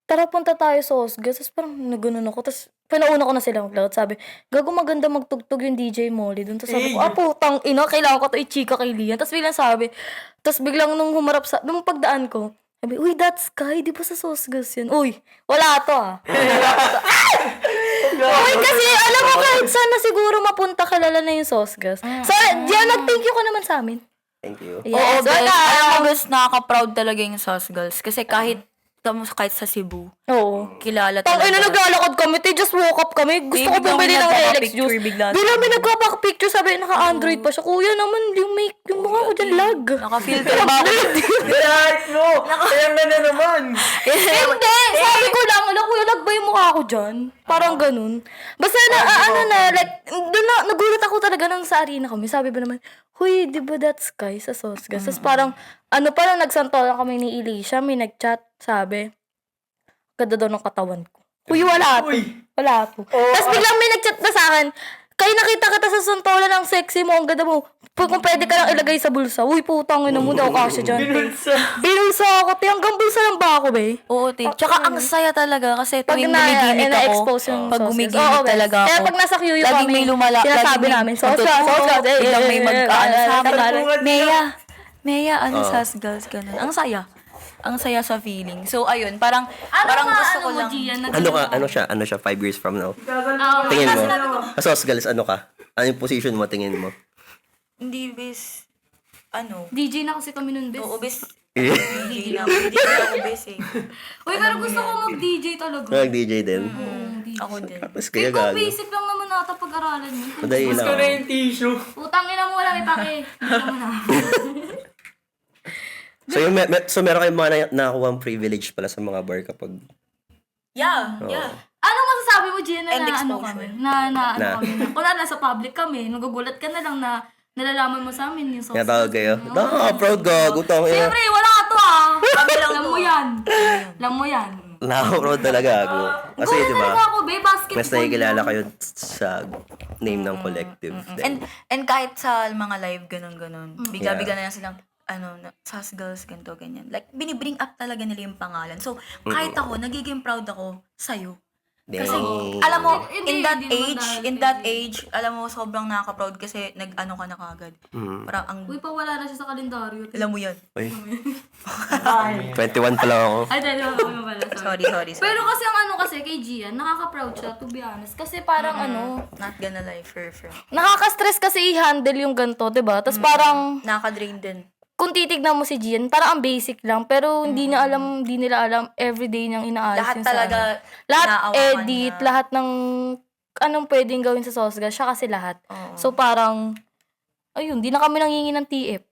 tara punta tayo sa Osgas. Tapos parang nagano'n ako. Tapos pinauna ko na sila maglakad. Sabi, gago maganda magtugtog yung DJ Molly dun. Tapos sabi ko, putang ina, kailangan ko to i-chika kay Lian. Tapos biglang nung humarap nung pagdaan ko, sabi, uy, that's Sky, di ba sa Sosgas yan? Uy, wala to Uy, kasi alam mo kahit sana siguro mapunta kilala na yung Sosgas. So, diyan, nag-thank you ka naman sa amin. Thank you. Oo, Yes, bes. wala. Alam mo, bes, nakaka-proud talaga yung SAS Girls. Kasi kahit sa Cebu, Oo. kilala Tang ina, talaga. naglalakad kami, just woke up kami. Gusto ko Biglang bumili ng Alex nagpapapicture juice. bigla. Bigla may nagpapapicture, sabi, naka-Android pa siya. Kuya naman, yung mukha ko dyan lag. Naka-filter ba ako? Kahit mo! Kaya na naman! Hindi! Sabi ko lang, kuya, lag ba yung mukha ko dyan? Parang ganun. Basta nagulat ako talaga nang sa arena kami. Sabi ba naman, huy, di ba that's Sky sa Sosgas? Tapos parang nagsantolan kami ni Elisha, may nag-chat, sabi, ganda daw ng katawan ko. Uy, wala to. Wala to. Tapos biglang may nag-chat na sa akin, kaya nakita kita sa santolan ng sexy mo, ang ganda mo. Kung pwede ka lang ilagay sa bulsa. Uy, putang ina mo daw kasya dyan. Binulsa ako. Hanggang bulsa lang ba ako, be? Oo, Tsaka ang saya talaga kasi tuwing gumigimik ako, na-expose yung pag sauces. gumigimik Oo, be. talaga ako, Kaya pag nasa QU laging kami, may sinasabi namin, sauce ka. biglang may mag-ano sa akin, Maya. Mea, SAS Girls, ganun. Ang saya. Ang saya sa feeling. So, ayun, parang gusto ko lang. Ano siya 5 years from now? Tingin mo? Sa Girls, ano ka? Ano yung position mo, tingin mo? Hindi, bes. DJ na kasi kami nun, bes. Oo, bes. Hindi na ako, bes eh. Uy, pero gusto ko mag-DJ talaga. Nag-DJ din? Ako din. Tapos kaya Ikaw, gago. basic lang naman nata pag-aralan mo. Madali Mas lang. ko na yung tissue. Utang ina mo, wala may pake. Hindi naman na. So meron kayong mga nakuha privilege pala sa mga bar kapag... Yeah. Ano masasabi mo, Gina, And na ano exposure. kami? Kami? Kung nasa public kami, nagugulat ka na lang na nalalaman mo sa amin yung sauce. Tinatawag kayo? Nakaka-proud gago. Tawag ina. Siyempre, wala ka to Kami lang alam mo yan. Alam mo yan. Nakaka-proud talaga ako. Kasi Gulat di talaga ba, ako, be, basketball. mas nakikilala kayo sa name ng collective. And kahit sa mga live, ganun. Bigla-bigla na lang silang, SAS Girls, ganito, ganyan. Like, binibring up talaga nila yung pangalan. So, kahit ako, nagiging proud ako sa'yo. Kasi, alam mo, Hindi naman dahil age, alam mo, sobrang nakaka-proud kasi nag-ano ka na kagad. Parang ang, Uy, pawala na siya sa kalendaryo. alam mo yan. Uy. 21 pa lang ako. Ay, dahil ako pala. Sorry. Pero kasi ang kasi kay Gian, nakaka-proud siya, to be honest. Kasi parang Not gonna lie, for nakaka-stress kasi i-handle yung ganito, 'di ba? Tapos parang nakaka-drain din. kung titignan mo si Gian, parang ang basic lang. Pero hindi nila alam everyday niyang inaayos Lahat yung sa talaga, lahat inaawakan edit, niya. lahat ng anong pwedeng gawin sa Sosga, siya kasi lahat. Oo. So parang, ayun, di na kami nangingi ng TF.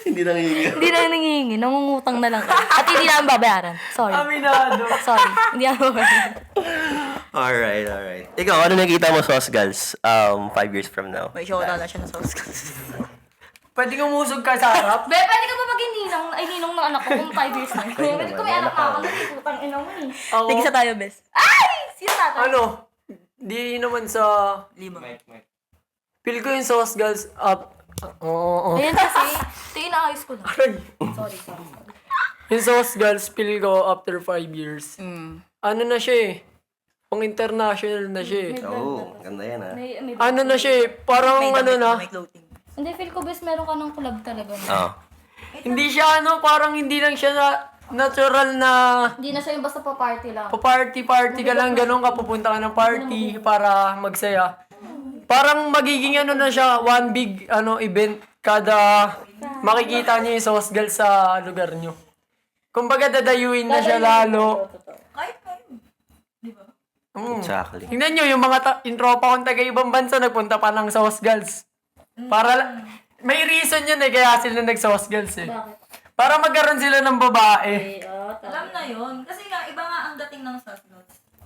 Hindi nang Hindi na nangingi, nangungutang na lang kami. At hindi namin babayaran. Sorry. Aminado. Sorry. Hindi namin babayaran. Alright. Ikaw, ano nakita mo, Sauce Girls, 5 years from now? May show na siya ng sauce. Pwede umusog ka sa harap? Be, pwede ka ba maging ninong ng anak ko kung 5 years na? Pwede ko may anak na ako, nagputang ina mo eh. Ako, Tigisa tayo, bes. Ay! Sino tatay? ano, di naman sa... Lima. Feel ko yung Sauce Girls up. Oo. Ayan kasi, ito yung naayos ko na. Sorry. Yung Sauce Girls, feel ko after 5 years. Ano na siya eh. Pang international na siya eh. Oh, ganda yan ah. May Ano na siya eh. Parang ano na. May clothing. Hindi, feel ko best meron ka ng club talaga. Oh. Hindi siya ano, parang hindi lang siya natural na Hindi na siya yung basta pa-party lang. pa-party ka lang, ganun ka, pupunta ka ng party para magsaya. Parang magiging ano na siya, one big event kada makikita niyo yung Sauce Girls sa lugar niyo. Kumbaga dadayuin na siya lalo. Kahit kayo. Exactly. Tingnan niyo yung mga yung tropa kong taga ibang bansa nagpunta pa ng Sauce Girls. Para may reason yun eh kaya sila nag-Sauce Girls eh. Para magkaroon sila ng babae. Alam na yun. Kasi nga, iba nga ang dating ng sauce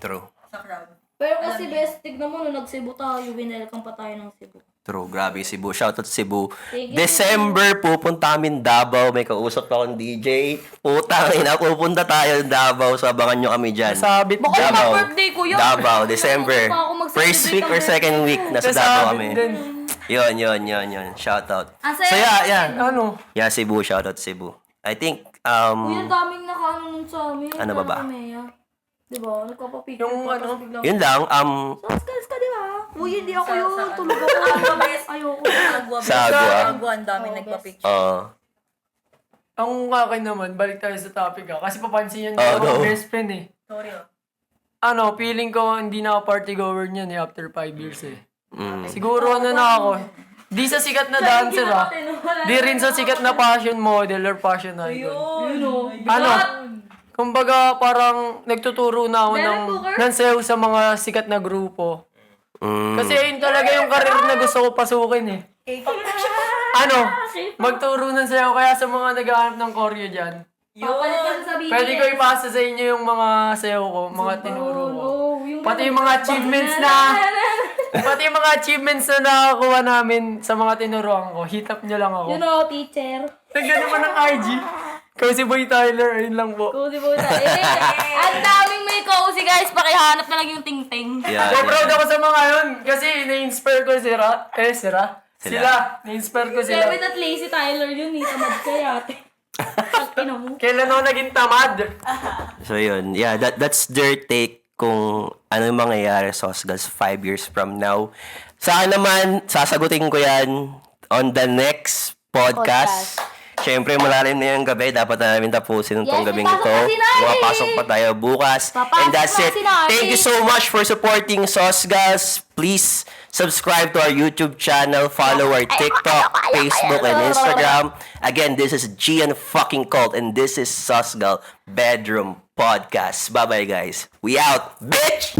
True. sa crowd. Pero kasi best, tignan mo, nung nag-Cebu tayo, winelcome pa tayo ng Cebu. True. Grabe, Cebu. Shoutout Cebu. Thank you. December, pupunta kami Davao. May kausap akong DJ. Putang ina, pupunta tayo Davao. So, abangan nyo kami dyan. Sabit Baka dyan. naman birthday ko yun. Davao, December. Nakakatawa ako mag-celebrate First week ng or birthday second ko. week, nasa Sabit Davao kami. din. Yun. Shoutout. Ang So, saya. yeah. Ano? Yeah, Cebu. Shoutout Cebu. I think, Uy, ang daming nakaano nun sa amin. Ano ba ba? Diba? Nagpapapicture Yung pa, ano? tapos biglang, yun lang, Sauce ka, diba? Uy, hindi ako yun. Sa- Tulog ako. Agua, bes. Ayoko. Agua, bes. Sa Agua. Agua, ang daming nagpa-picture. Ang akin naman, balik tayo sa topic Kasi papansin yan Oh, yung no. best friend eh. Sorry, oh. Ano, feeling ko hindi na ako party goer niyan after 5 years eh. mm. Siguro ano na ako. Di sa sikat na dancer Di rin sa sikat na fashion model or fashion icon. Ano? Kumbaga parang nagtuturo na ako ng sayaw sa mga sikat na grupo. Kasi yun talaga yung karir na gusto ko pasukin eh. Ano? Magturo ng sayaw kaya sa mga naghahanap ng choreo dyan. Papalit ka sa sabihin. Pwede ko ipasa sa inyo yung mga sayaw ko, mga tinuro ko. Pati yung mga achievements na nakakuha namin sa mga tinuruan ko. Hit up nyo lang ako. You know, teacher. Nagano naman ng IG. Cozy Boy Tyler, ayun lang po. Cozy po na. Ang daming may cozy guys. Pakihanap na lang yung ting-ting. Yeah, So proud ako sa mga yun. Kasi na-inspire ko sila. Na-inspire ko sila. David at Lazy Tyler yun eh. Tamad ka yate. Pagkina mo. Kailan ako naging tamad? So yun, yeah, that's their take kung ano yung mangyayari sa Sauce 5 years from now. Saan naman, sasagutin ko yan on the next podcast. Siyempre, malalim na yung gabi. Dapat na namin tapusin itong Yes, gabing may pasok ito. pa si Nari. Makapasok pa tayo bukas. Papasok And that's pa it. si Nari. Thank you so much for supporting Sauce Guys. Please subscribe to our YouTube channel. Follow our TikTok, Facebook, and Instagram. Again, this is Gian fucking Cult, and this is Sauce Girl Bedroom Podcast. Bye-bye, guys. We out, bitch!